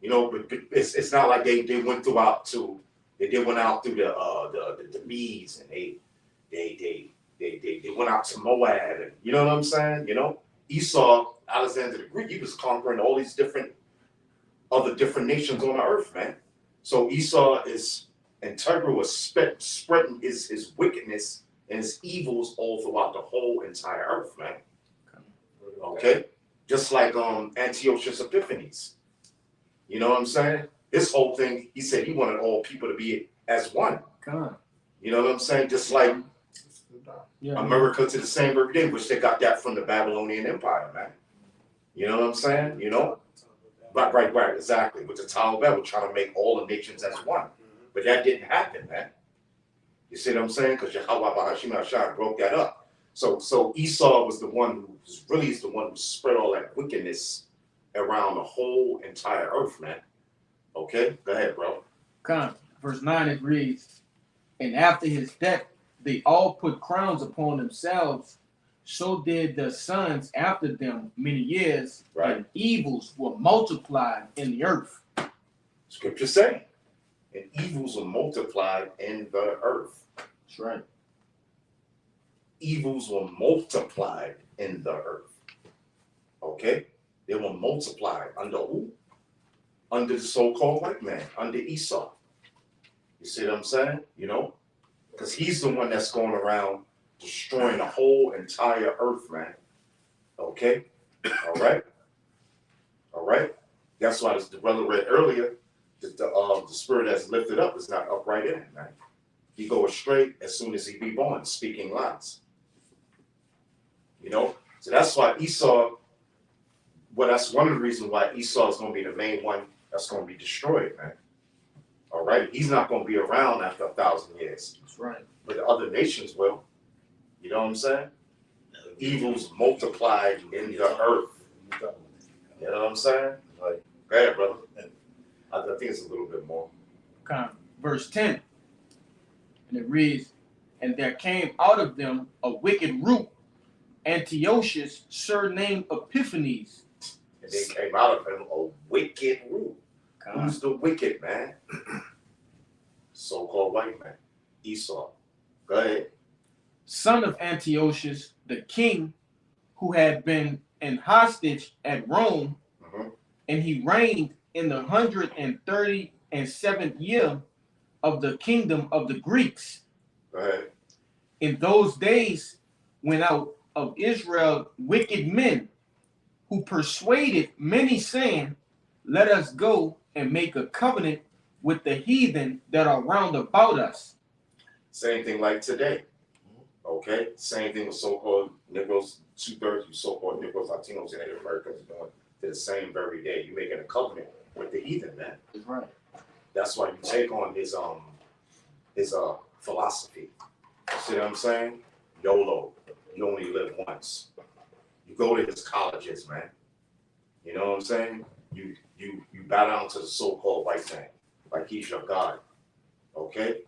You know, but it's not like they went throughout to. They went out through the Medes and they went out to Moab and you know what I'm saying? You know, Esau, Alexander the Greek, he was conquering all these different nations on the earth, man. So Esau is integral, was spreading his wickedness and his evils all throughout the whole entire earth, man. Okay, just like Antiochus Epiphanes. You know what I'm saying? This whole thing, he said he wanted all people to be as one. God. You know what I'm saying? Just like America to the same every day, which they got that from the Babylonian Empire, man. You know what I'm saying? You know? Right, exactly. With the Tower of Babel, trying to make all the nations as one. But that didn't happen, man. You see what I'm saying? Because Yahweh Bahashim Hashai broke that up. So Esau was the one who spread all that wickedness around the whole entire earth, man. Okay, go ahead, bro. Come. Verse 9 it reads, "And after his death, they all put crowns upon themselves. So did the sons after them many years, right. And evils were multiplied in the earth." Scripture saying, and evils were multiplied in the earth. That's right. Evils were multiplied in the earth. Okay, they were multiplied under who? Under the so-called white man, under Esau. You see what I'm saying? You know? Because he's the one that's going around destroying the whole entire earth, man. Okay? All right? That's why the brother read earlier that the spirit that's lifted up is not upright in him, man. He goes straight as soon as he be born, speaking lies. You know? So that's why Esau, well, that's one of the reasons why Esau is going to be the main one that's going to be destroyed, man. All right? He's not going to be around after 1,000 years. That's right. But the other nations will. You know what I'm saying? Evils multiplied in the earth. You know what I'm saying? Like, go ahead, brother. I think it's a little bit more. Okay. Verse 10, and it reads, "And there came out of them a wicked root, Antiochus, surnamed Epiphanes." And they came out of him a wicked root. God. Who's the wicked, man? So-called white man. Esau. Go ahead. "Son of Antiochus, the king, who had been an hostage at Rome, and he reigned in the 137th year of the kingdom of the Greeks. Go ahead. In those days went out of Israel wicked men, who persuaded many, saying, Let us go and make a covenant with the heathen that are round about us." Same thing like today. Okay, same thing with so-called Negroes. 2/3 you so-called Negroes, Latinos, and Native Americans are doing to the same very day. You're making a covenant with the heathen, man. That's right. That's why you take on his philosophy. You see what I'm saying? YOLO. You only live once. You go to his colleges, man. You know what I'm saying? You bow down to the so-called white man, like he's your God. Okay?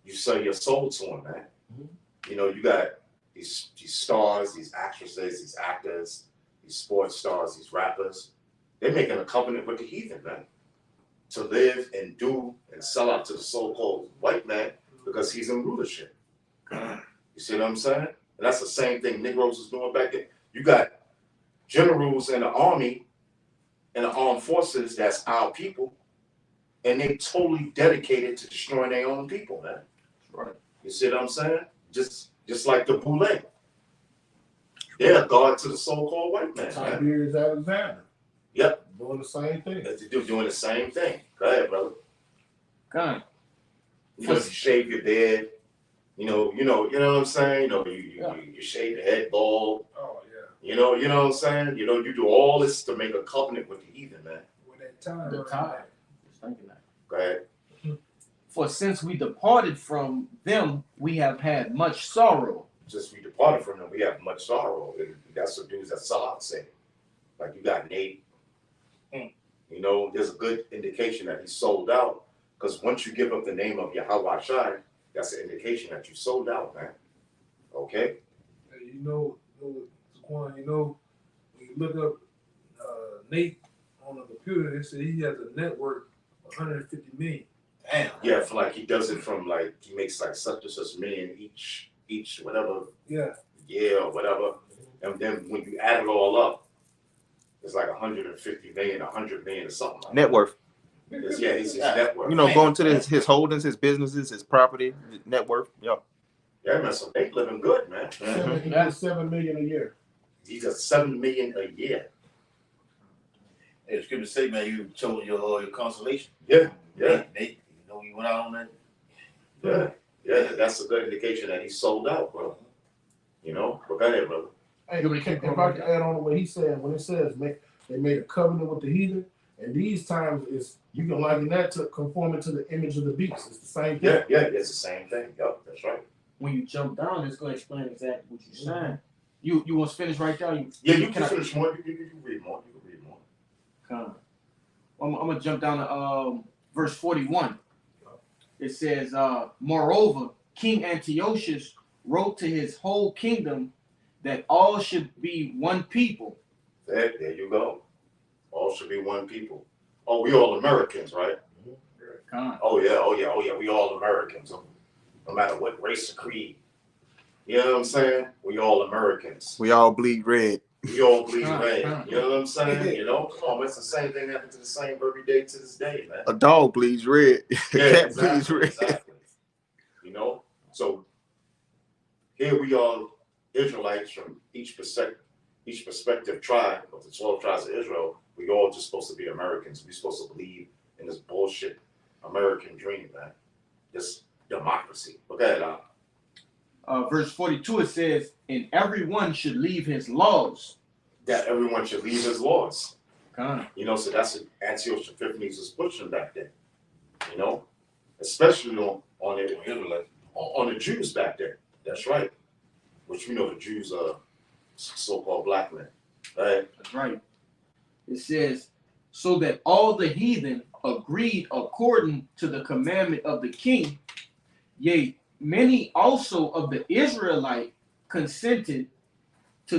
You sell your soul to him, man. You know, you got these stars, these actresses, these actors, these sports stars, these rappers. They're making a covenant with the heathen, man, to live and do and sell out to the so-called white man because he's in rulership. You see what I'm saying? And that's the same thing Negroes was doing back then. You got generals in the army and the armed forces that's our people, and they totally dedicated to destroying their own people, man. Right. You see what I'm saying? Just like the Boule. They're a guard to the so-called white man. Tiberius Alexander. Yep. Doing the same thing. They're doing the same thing. Go ahead, brother. God. You know, you shave your beard. You know what I'm saying? You know, you shave your head bald. Oh yeah. You know what I'm saying? You know, you do all this to make a covenant with the heathen, man. With that time. The time. Just thinking that. Go ahead. For since we departed from them, we have had much sorrow. Since we departed from them, we have much sorrow. And that's the dudes that Salah said. Like you got Nate. You know, there's a good indication that he sold out. Because once you give up the name of Yahweh Shai, that's an indication that you sold out, man. Okay? Hey, Quan, when you look up Nate on the computer, they say he has a net worth of 150 million. Damn. Yeah, for like he does it from like he makes like such and such million each whatever year or whatever. And then when you add it all up, it's like 150 million, 100 million or something like Net worth. It's his net worth. You know, going to his holdings, his businesses, his property, net worth. Yeah. Yeah, man, so they living good, man. He does $7 million a year. He does $7 million a year. Hey, the scripture say, man, you chose your consolation. Yeah. Nate, you went out on that. Yeah, that's a good indication that he sold out, bro. You know, but go ahead, brother. Hey, if I can add on to what he said, when it says they made a covenant with the heathen, and these times is you can liken that to conforming to the image of the beast. It's the same thing. Yeah, it's the same thing. Yep, that's right. When you jump down, it's going to explain exactly what you're saying. You want to finish right there? You can finish more. You can read more. You can read more. I'm going to jump down to verse 41. It says, moreover, King Antiochus wrote to his whole kingdom that all should be one people. There you go. All should be one people. Oh, we all Americans, right? Oh yeah. We all Americans. No matter what race or creed. You know what I'm saying? We all Americans. We all bleed red. We all bleed red. You know what I'm saying? You know, come on, it's the same thing happened to the same every day to this day, man. A dog bleeds red. Yeah, Cat bleeds red. Exactly. You know, so here we are, Israelites from each prospective tribe of the 12 tribes of Israel. We all just supposed to be Americans. We're supposed to believe in this bullshit American dream, man. This democracy. Okay, verse 42, it says, and everyone should leave his laws. That everyone should leave his laws. You know, so that's what Antiochus Epiphanes was pushing back then. You know, especially on the Jews back there. That's right. Which we know the Jews are so-called black men. Right? That's right. It says, so that all the heathen agreed according to the commandment of the king, yea, many also of the Israelite consented to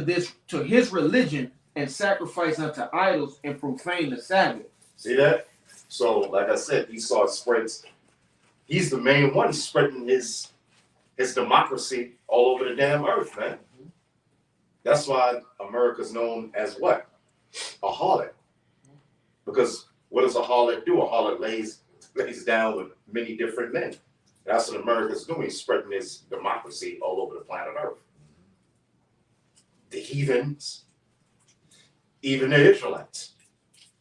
his religion and sacrifice unto idols and profane the Sabbath. See that? So, like I said, Esau spreads. He's the main one spreading his democracy all over the damn earth, man. That's why America's known as what? A harlot. Because what does a harlot do? A harlot lays down with many different men. That's what America's doing, spreading his democracy all over the planet Earth. The heathens, even the Israelites,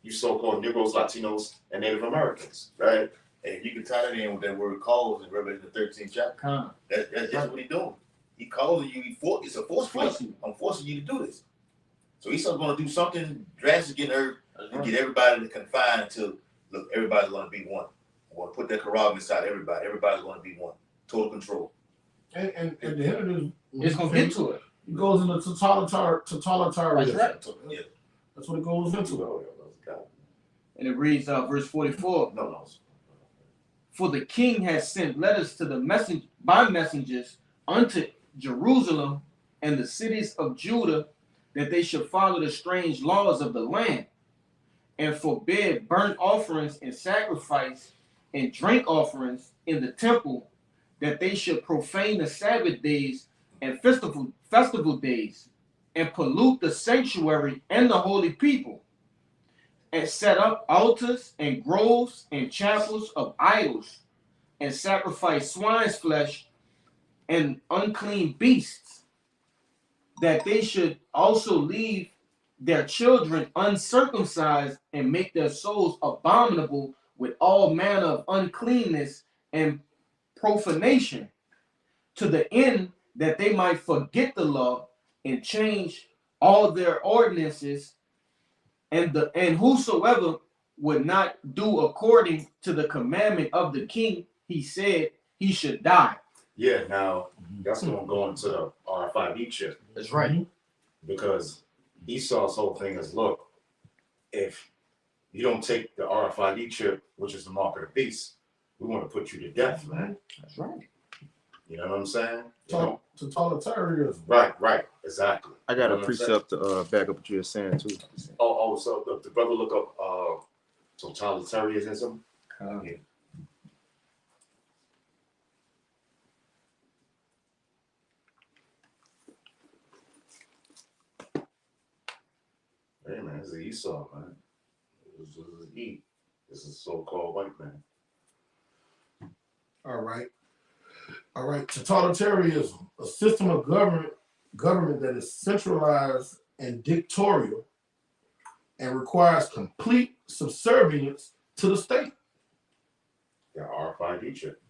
you so-called Negroes, Latinos, and Native Americans, right? And you can tie that in with that word calls in Revelation the 13th chapter. That's just what he's doing. He calling you. It's a force fight. I'm forcing you to do this. So Esau's going to do something drastic in earth to get everybody to confine until, look, everybody's going to be one. I want to put that Quran inside everybody. Everybody's going to be one. Total control. And at the end of this, It's gonna get to it. It goes into totalitarianism. That's right. Yeah. That's what it goes into. And it reads verse 44. No. For the king has sent letters to the messengers unto Jerusalem and the cities of Judah, that they should follow the strange laws of the land, and forbid burnt offerings and sacrifice and drink offerings in the temple, that they should profane the Sabbath days and festival days, and pollute the sanctuary and the holy people, and set up altars and groves and chapels of idols, and sacrifice swine's flesh and unclean beasts, that they should also leave their children uncircumcised and make their souls abominable with all manner of uncleanness and profanation, to the end that they might forget the law and change all their ordinances, and whosoever would not do according to the commandment of the king, he said he should die. Yeah, now that's going to go into the RFID chip. That's right. Because Esau's whole thing is, look, if you don't take the RFID chip, which is the mark of the beast, we want to put you to death, man. That's right. You know what I'm saying? Totalitarianism. Right, exactly. I got a precept to back up what you were saying too. So the brother look up totalitarianism. Yeah. Hey man, this is Esau, man. This is E. This is so-called white man. All right. Totalitarianism, a system of government that is centralized and dictatorial and requires complete subservience to the state. The RFID chip.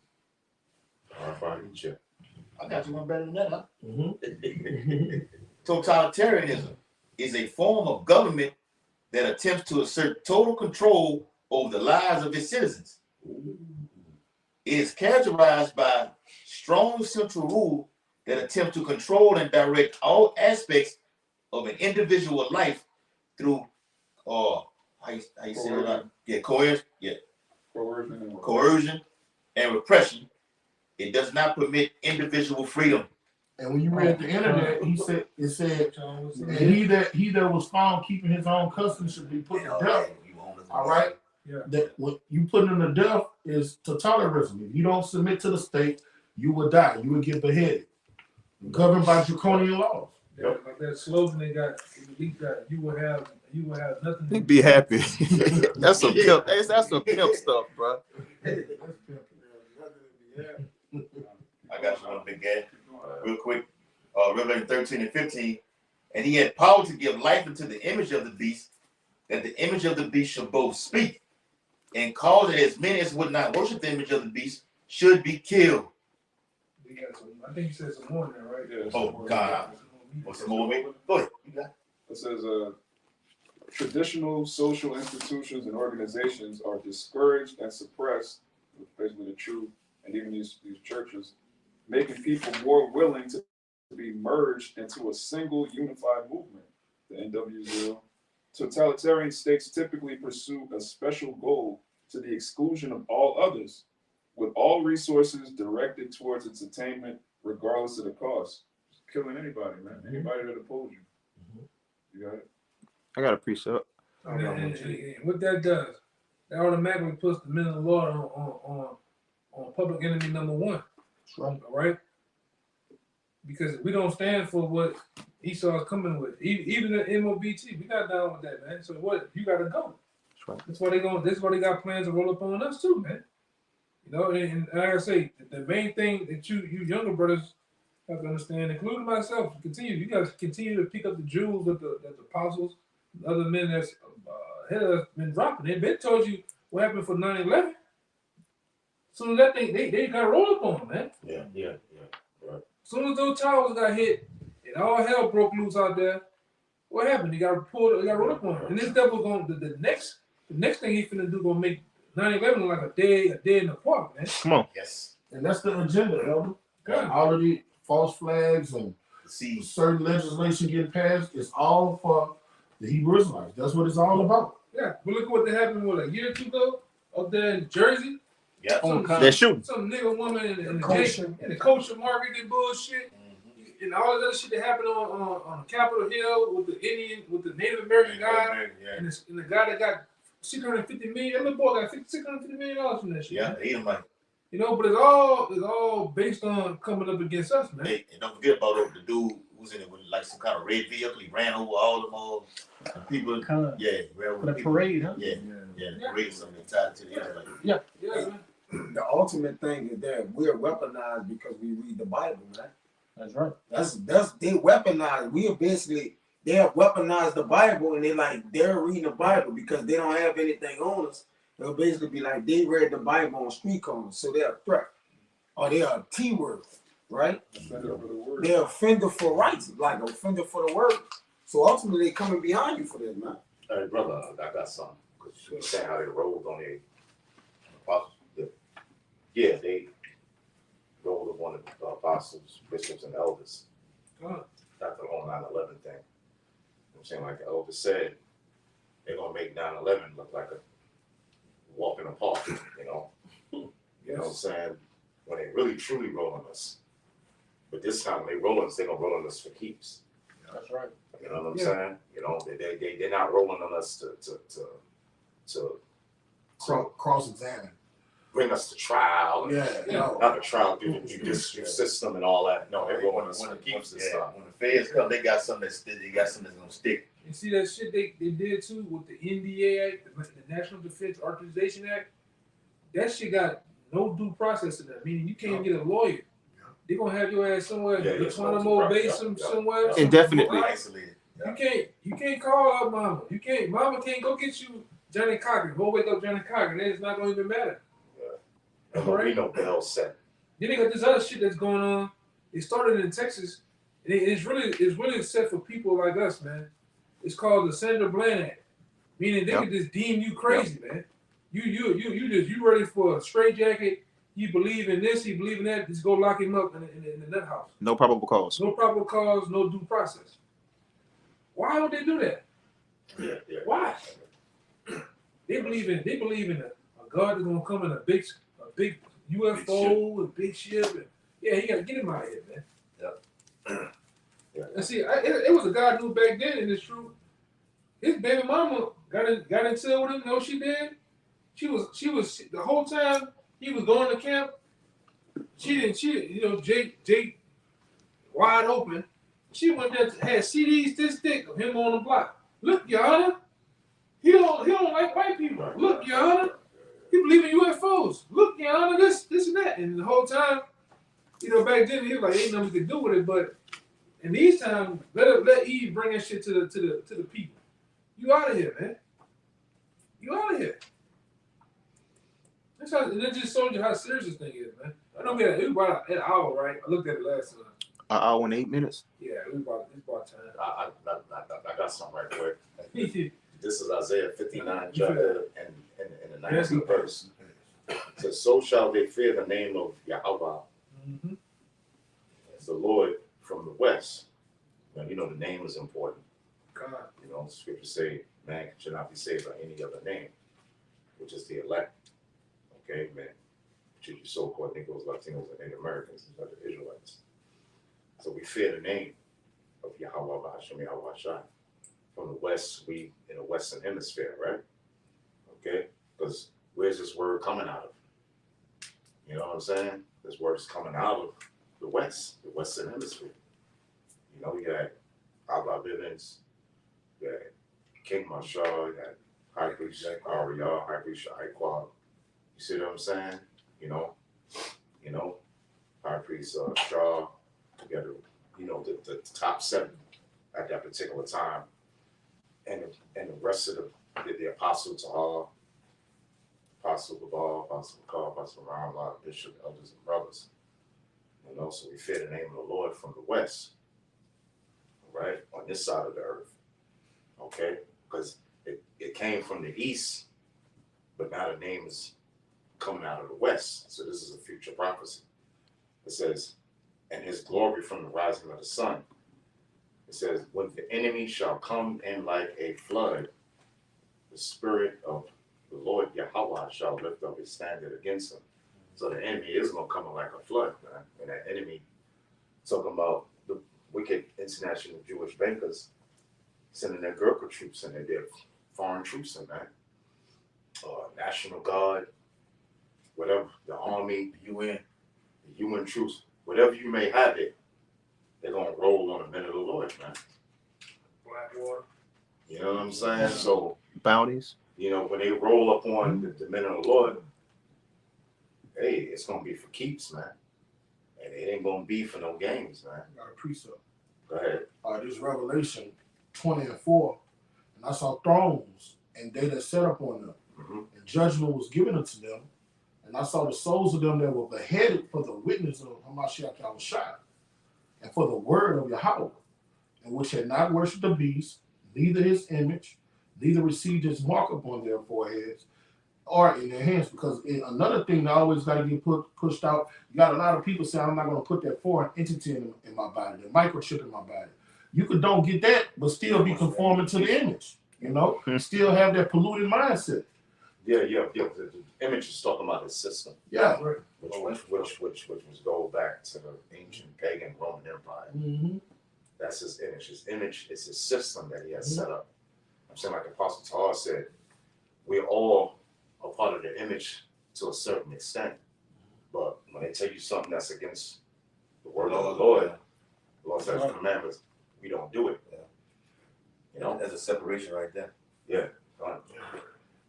I got you one better than that, huh? Mm-hmm. Totalitarianism is a form of government that attempts to assert total control over the lives of its citizens. It is characterized by strong central rule that attempts to control and direct all aspects of an individual life through coercion and repression. It does not permit individual freedom. And when you read the internet, it said, and he that was found keeping his own custom should be put to death. All right. Yeah. That what you put in the death is totalitarianism. If you don't submit to the state, you will die. You will get beheaded. Governed by draconian laws. Yep. Like that slogan they got, you will have nothing. Be happy. That's some pimp. That's some pimp stuff, bro. I got you one, big guy. Real quick. Revelation 13 and 15. And he had power to give life unto the image of the beast, that the image of the beast should both speak and cause that as many as would not worship the image of the beast should be killed. I think you said some more in there, right? Yeah, Oh, God. What's some more? Go ahead. You got it. It says traditional social institutions and organizations are discouraged and suppressed, basically the truth, and even these churches, making people more willing to be merged into a single unified movement, the NWO. Totalitarian states typically pursue a special goal to the exclusion of all others, with all resources directed towards its attainment, regardless of the cost. Killing anybody, man. Anybody that opposes you. You got it? I got a precept. And what that does, that automatically puts the men of the Lord on public enemy number one. Right. All right? Because we don't stand for what Esau is coming with. Even the MOBT, we got down with that, man. So what? You got to go. That's right. That's why they got plans to roll up on us too, man. You know, and like I say, the main thing that you younger brothers have to understand, including myself, you guys continue to pick up the jewels that the apostles, the other men that's ahead of us been dropping. They've been told you what happened for 9/11. So that thing, they got to roll up on them, man. Yeah. Right. As soon as those towers got hit and all hell broke loose out there, what happened? He got pulled. He got rolled up on him. And this devil going the next thing he finna do gonna make 9/11 look like a day in the park, man. Come on. Yes. And that's the agenda, Elder. God. All of the false flags and See, certain legislation getting passed, it's all for the Hebrew Israelites. That's what it's all about. Yeah, but look at what happened a year or two ago up there in Jersey. yeah. They're shooting. Some nigga woman in Kosher. the kosher market and bullshit. Mm-hmm. And all that other shit that happened on Capitol Hill with the Native American guy and the guy that got $650 million. That little boy got $650 million from that shit. Yeah, they ain't like. You know, but it's all based on coming up against us, man. Hey, and don't forget about the dude who's in it with like some kind of red vehicle. He ran over all them all people. Yeah, ran over For the people. parade, huh? Yeah, the parade is something tied to the Israelites. Yeah, man. The ultimate thing is that we're weaponized because we read the Bible, man. That's right. That's they weaponized. We are basically they have weaponized the Bible, and they're reading the Bible because they don't have anything on us. They'll basically be like they read the Bible on street corners, so they're a threat, or they're a T-word, right? They're offender for rights, like offender for the word. So ultimately, they're coming behind you for this, man. Hey, brother, I got something. Because you were saying how they rolled on the apostles. Yeah, they rolled up one of the apostles, bishops, and elders. After the whole 9/11 thing. I'm saying, like the elder said, they're going to make 9/11 look like a walk in the park, you know? You know what I'm saying? When they really, truly rolling us. But this time, when they rolling us, they're going to roll on us for keeps. That's right. You know what I'm saying? You know, they're not rolling on us to Cross-examine. bring us to trial. And No. not a trial through the judicial system and all that. No, they're rolling us When for the keeps this yeah, time. when the feds come, they got something that's gonna stick. You see that shit they did too with the NDA Act, the National Defense Authorization Act? That shit got no due process in that. Meaning you can't get a lawyer. They're gonna have your ass somewhere, Guantanamo Bay, somewhere. Indefinitely. Isolated. You can't call up mama. Mama can't go get you Johnny Cochran. Go wake up Johnny Cochran. It's not gonna even matter. And there'll be no bail set. Then they got this other shit that's going on. It started in Texas. And it's really set for people like us, man. It's called the Sandra Bland Act. Meaning they can just deem you crazy, man. You ready for a straight jacket. You believe in this, you believe in that, just go lock him up in the nut house. No probable cause. No probable cause, no due process. Why would they do that? Yeah. Why? They believe in a God that's gonna come in a big UFO, a big ship. And, yeah, he gotta get him out of here, man. Yeah. And see, it was a guy who back then, and it's true. His baby mama got into it with him. You know what she did? She was the whole time he was going to camp. She Jake wide open. She went there, had CDs this thick of him on the block. Look, Your Honor, he don't like white people. Look, Your Honor, he believe in UFOs. Look, Your Honor, this and that. And the whole time, back then he was like, ain't nothing we could do with it. But in these times, let Eve bring that shit to the people. You out of here, man. You out of here. And it just showed you how serious this thing is, man. I know we had about an hour, right? I looked at it last time. An hour and 8 minutes. Yeah, it's about time. I got something right quick. This is Isaiah 59 chapter and the 19th verse. It says, so shall they fear the name of Yahweh as the Lord from the west. Now, the name is important. God. Scriptures say man should not be saved by any other name, which is the elect. Okay, man. Which is your so-called Negroes, Latinos, and Native Americans, and other Israelites. So we fear the name of Yahweh B'Hashem Yahweh Shai. From the west, we in the Western Hemisphere, right? Okay? Because where's this word coming out of? You know what I'm saying? This word's coming out of the West, the Western Hemisphere. You had Abba Bivens, you had King Marshall, you had High Priest Ariel, High Priest Iquab. You see what I'm saying? High Priest Shaw, together, the top 7 at that particular time. And the rest of the Apostle Tahar, Apostle Babal, Apostle Bakar, Apostle Ramla, Bishop, elders, and brothers. You know, so we fear the name of the Lord from the west, right, on this side of the earth. Okay, because it came from the east, but now the name is coming out of the west. So this is a future prophecy. It says, and his glory from the rising of the sun. It says, when the enemy shall come in like a flood, the spirit of the Lord Yahweh shall lift up his standard against him. So the enemy is going to come in like a flood, man. And that enemy, talking about the wicked international Jewish bankers sending their Gurkha troops in there, their foreign troops in there, National Guard, whatever, the Army, the UN troops, whatever you may have it, they're going to roll on the men of the Lord, man. Blackwater. You know what I'm saying? So, Bounties. you know, when they roll up on the men of the Lord, hey, it's going to be for keeps, man. And it ain't going to be for no games, man. Got a precept. Go ahead. This Revelation 20:4, and I saw thrones, and they that sat upon them, and judgment was given unto them. And I saw the souls of them that were beheaded for the witness of Hamashiach Yahushua, and for the word of Yahweh, and which had not worshipped the beast, neither his image, neither received his mark upon their foreheads or in their hands. Because another thing that always got to get pushed out, you got a lot of people saying, I'm not going to put that foreign entity in my body, the microchip in my body. You could don't get that, but still be conforming to the image, you know, still have that polluted mindset. Yeah. The image is talking about his system. Yeah. Which was go back to the ancient pagan Roman Empire. Mm-hmm. That's his image. His image is his system that he has set up. I'm saying, like Apostle Tahar said, we're all a part of the image to a certain extent. But when they tell you something that's against the word of the Lord, the Lord says commandments, we don't do it. You know? There's a separation right there. Yeah.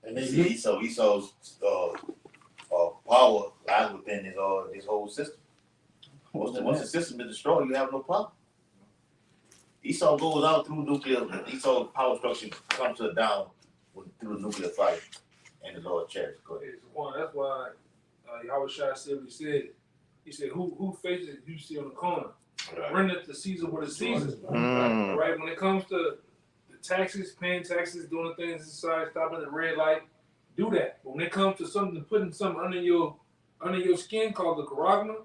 And You see, Esau's power lies within his whole system. Once the system is destroyed, you have no power. Esau goes out through nuclear. Esau's power structure comes to a down through the nuclear fight, and the Lord checks. Go ahead. That's why Yahushua said what he said. He said, "Who faces you see on the corner? Render to Caesar what is Caesar's." Right? When it comes to the taxes, paying taxes, doing the things inside, stopping at the red light, do that. But when it comes to something, putting something under your skin called the karagma,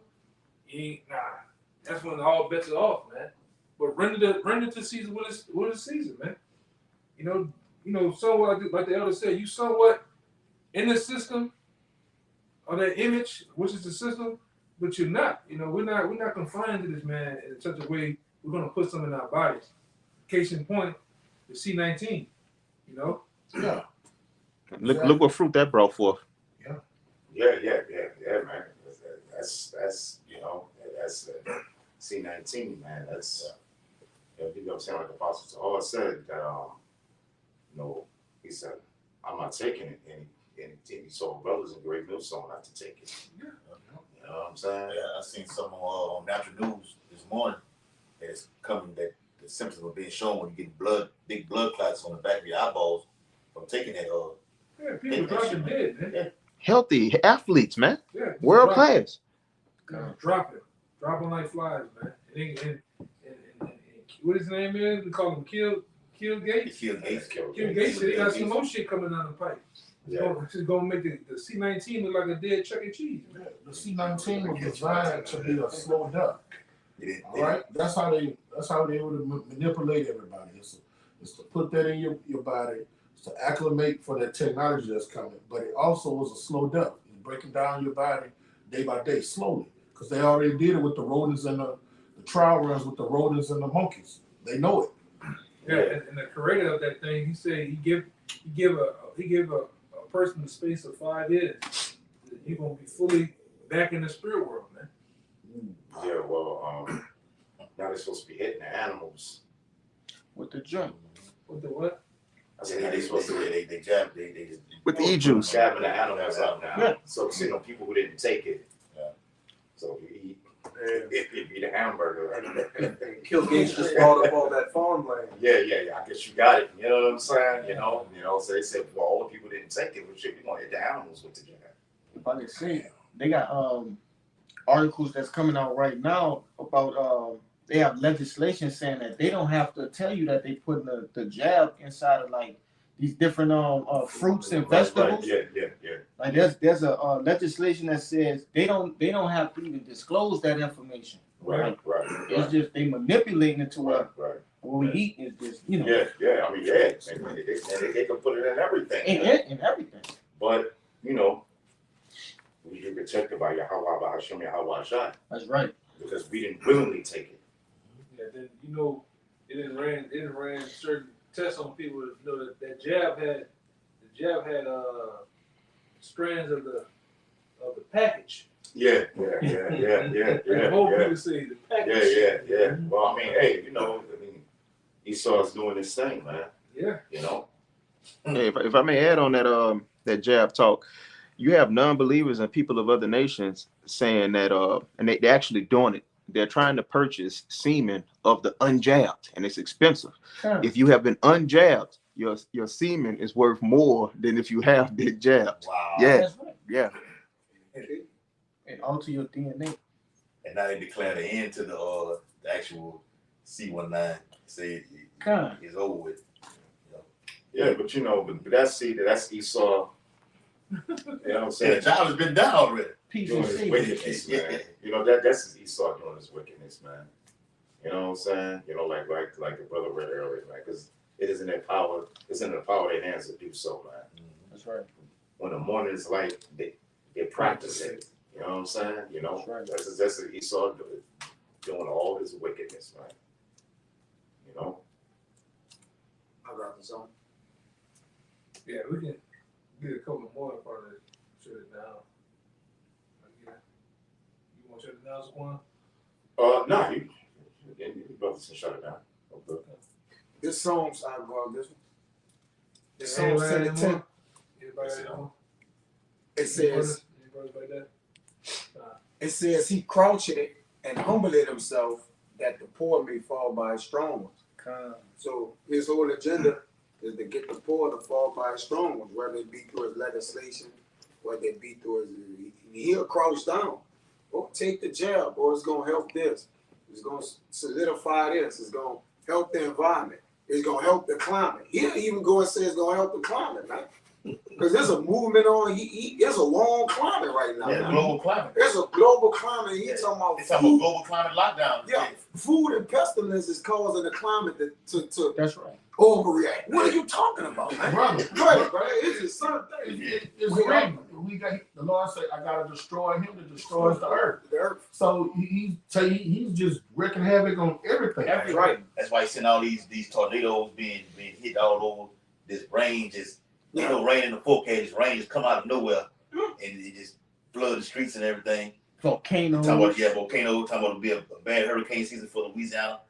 that's when all bets are off, man. But render to Caesar what is Caesar, man. You know, somewhat like the elder said, you somewhat in the system or that image, which is the system, but you're not. You know, we're not confined to this, man, in such a way we're gonna put something in our bodies. Case in point, the C-19. You know. Yeah. Look what fruit that brought forth. Yeah, man. That's you know, that's C-19, man. That's you know what I'm saying, like the Apostle Tahar said that you know, he said, I'm not taking it, and he told brothers in Great Millstone not to take it. You know what I'm saying? Yeah, I seen some on Natural News this morning that it's coming that the symptoms are being shown when you get big blood clots on the back of your eyeballs from taking that. Yeah, people dropping dead, man. Yeah. Healthy athletes, man. Yeah, World class. Dropping like flies, man. And what his name is? We call him Kill Gates. Kill Gates. Kill Gates said he got some more shit coming down the pipe. It's gonna make the C-19 look like a dead Chuck E. Cheese. Yeah, the C-19 was designed to be a slow death. All right, that's how they would manipulate everybody. It's to put that in your body, it's to acclimate for that technology that's coming. But it also was a slow death. It's breaking down your body day by day, slowly, because they already did it with the rodents and the trial runs with the rodents and the monkeys. They know it. Yeah, and the creator of that thing, he said he give a person the space of 5 years. You're gonna be fully back in the spirit world, man. Yeah, well, now they're supposed to be hitting the animals. With the jump. With the what? I said, how they supposed to they jab With the e-juice. jabbing the animals out now. Yeah. So you know, people who didn't take it. Yeah. So if you eat a hamburger. And Kill Gates just brought up all that farmland. Yeah. I guess you got it. You know what I'm saying? You know. So they said, well, all the people didn't take it. Well, shit, we gonna hit the animals with the jab. If I can see, they got articles that's coming out right now about they have legislation saying that they don't have to tell you that they put the jab inside of like these different fruits and vegetables. Yeah. Like there's a legislation that says they don't have to even disclose that information. Right. It's just they manipulating it to where what we eat is just Yeah. I mean, they can put it in everything. In everything. But we get protected by Yahweh Hashem Yahweh Shai. That's right. Because we didn't willingly take it. Yeah, then it didn't ran certain tests on people. That jab had strands of the package. Yeah. The whole people say the package. Yeah. Well, I mean, hey, Esau's doing this thing, man. Yeah. Hey, if I may add on that jab talk, you have non-believers and people of other nations saying that and they're actually doing it. They're trying to purchase semen of the unjabbed, and it's expensive. Huh. If you have been unjabbed, your semen is worth more than if you have been jabbed. Wow. Yeah. That's right. Yeah. And alter your DNA. And now they declare the end to the actual C19. Say it's over with. Yeah, but that's Esau. You know what I'm saying? The job has been done already. Doing his wickedness, man. That's Esau doing his wickedness, man. You know what I'm saying? Like the brother read earlier, man, because it is in their power. It's in the power of their hands to do so, man. That's right. When the morning is light, they practice it. You know what I'm saying? That's right. That's Esau doing all his wickedness, man. I got this on. Yeah, we can get a couple more in front of it. Shut it down. Yeah. You want to shut it down, Saquon? No, you brothers can shut it down. Okay. This song's I go this one. The Yeah, song said it ten. It says he crouched and humbled himself that the poor may fall by his strong ones. So his whole agenda is to get the poor to fall by his strong ones, whether it be through his legislation, whether it be through he'll crouch down. Or take the jab, or it's gonna help this. It's gonna solidify this. It's gonna help the environment. It's gonna help the climate. He'll even go and say it's gonna help the climate, man. Because there's a movement on. There's a long climate right now. Yeah, global climate. There's a global climate. He's talking about. It's talking about global climate lockdown. Yeah, food and pestilence is causing the climate to That's right. overreact. What are you talking about, man? Brother. Right, bro. It's just certain things. It's random. We got the Lord said, "I gotta destroy him that destroys the earth." The earth. So he's just wreaking havoc on everything. That's right. That's why he's sending all these tornadoes being hit all over. This rain just rain in the forecast. This rain just come out of nowhere and it just flood the streets and everything. Volcanoes. Talking about volcano. Talking about to be a bad hurricane season for Louisiana.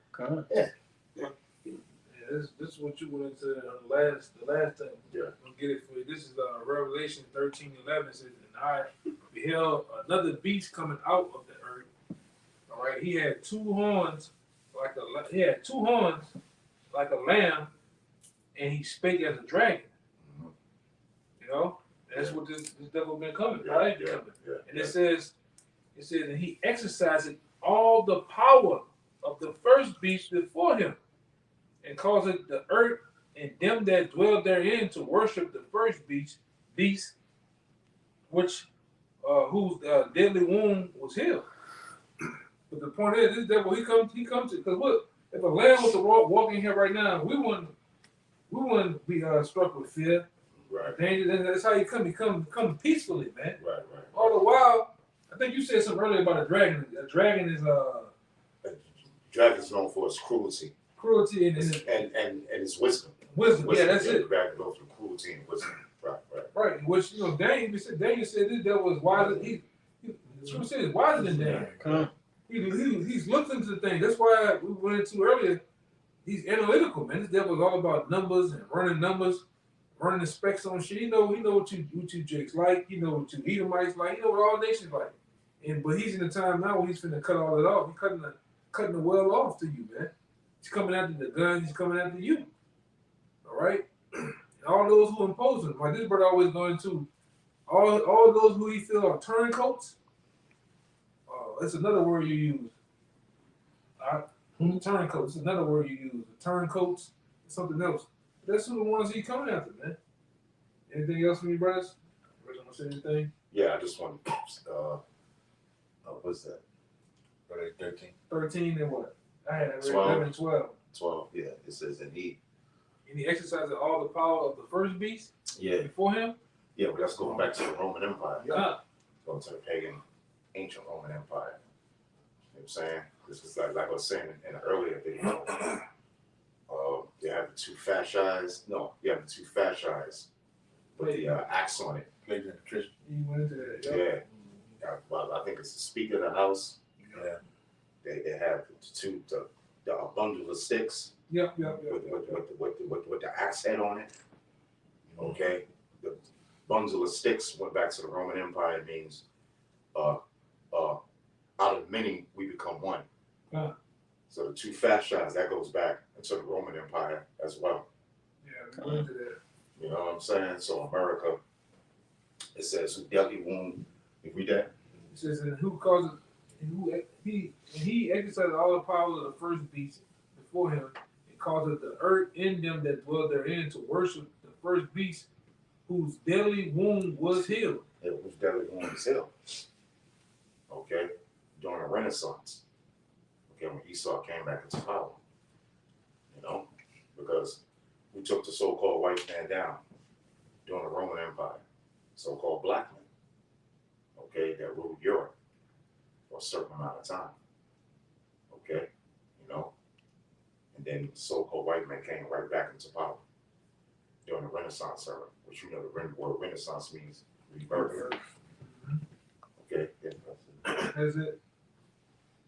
This is what you went into the last time. Yeah. I'll get it for you. This is Revelation 13:11. It says, and I beheld another beast coming out of the earth. All right, he had two horns like a lamb, and he spake as a dragon. That's what this devil been coming, right? Yeah. And it says, and he exercised all the power of the first beast before him, and caused the earth and them that dwell therein to worship the first beast, which whose deadly wound was healed. But the point is, this devil he comes to, because look, if a lamb was to walk in here right now, we wouldn't be struck with fear. Right. Danger. That's how he come. He come peacefully, man. Right. All the while, I think you said something earlier about a dragon. A dragon is Dragon's known for its cruelty. Cruelty and its wisdom. Wisdom. Yeah, that's it. Dragon goes through cruelty and wisdom. Right. Which Daniel said this devil is wiser. He said he's wiser than Daniel. He's looked into the thing. That's why we went into earlier. He's analytical, man. This devil is all about numbers and running the specs on shit. He know what you Jakes like. He know what you Edomites like. He know what all nations like. But he's in the time now where he's finna cut all that off. He's cutting the well off to you, man. He's coming after the guns. He's coming after you. All right. And all those who impose him. Like this brother always going to all those who he feel are turncoats, it's another word you use. Turncoats. It's another word you use. The turncoats, something else. That's who the ones he coming after, man. Anything else from you, brothers? Want to say anything? Yeah, I just want what's that? 13. 13 and what? I had it 12. 11 and 12. 12, yeah. It says, and he exercised all the power of the first beast before him? Yeah, but that's going back to the Roman Empire. Yeah. Going to the pagan, ancient Roman Empire. You know what I'm saying? This is like I was saying in an earlier video. You have the two fascias. No, you have the two fascias with the axe on it. Played in Patricia. He went into that. Yeah. Well, I think it's the Speaker of the House. Yeah. They have a bundle of sticks. Yep. With the axe head on it. Okay. The bundle of sticks went back to the Roman Empire. It means out of many we become one. So the two fascias, that goes back into the Roman Empire as well. Yeah, we went into that. You know what I'm saying? So America, it says who deadly wound. You read that? It says and who causes he exercised all the power of the first beast before him, and caused the earth in them that dwell therein to worship the first beast whose deadly wound was healed. Yeah, whose deadly wound was healed. Okay? During the Renaissance. Okay, when Esau came back into power. You know? Because we took the so-called white man down during the Roman Empire. So-called black men. Okay, that ruled Europe for a certain amount of time. Okay? You know? And then the so-called white man came right back into power during the Renaissance era, which you know the word Renaissance means rebirth. Okay? Yeah. That's it.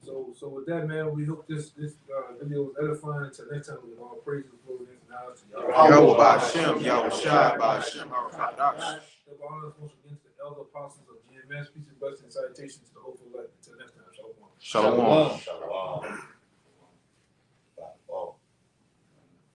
So with that, man, we hope this video was edifying. Until next time, we all praises, glory, and knowledge to y'all. Yahweh Ba'Shem, Yahweh Shai Ba'Shem, Harakadosh. The honors once again to the elder apostles of GMS. Peace and blessings and salutations to the hopeful elect. Until next time, shalom. Shalom.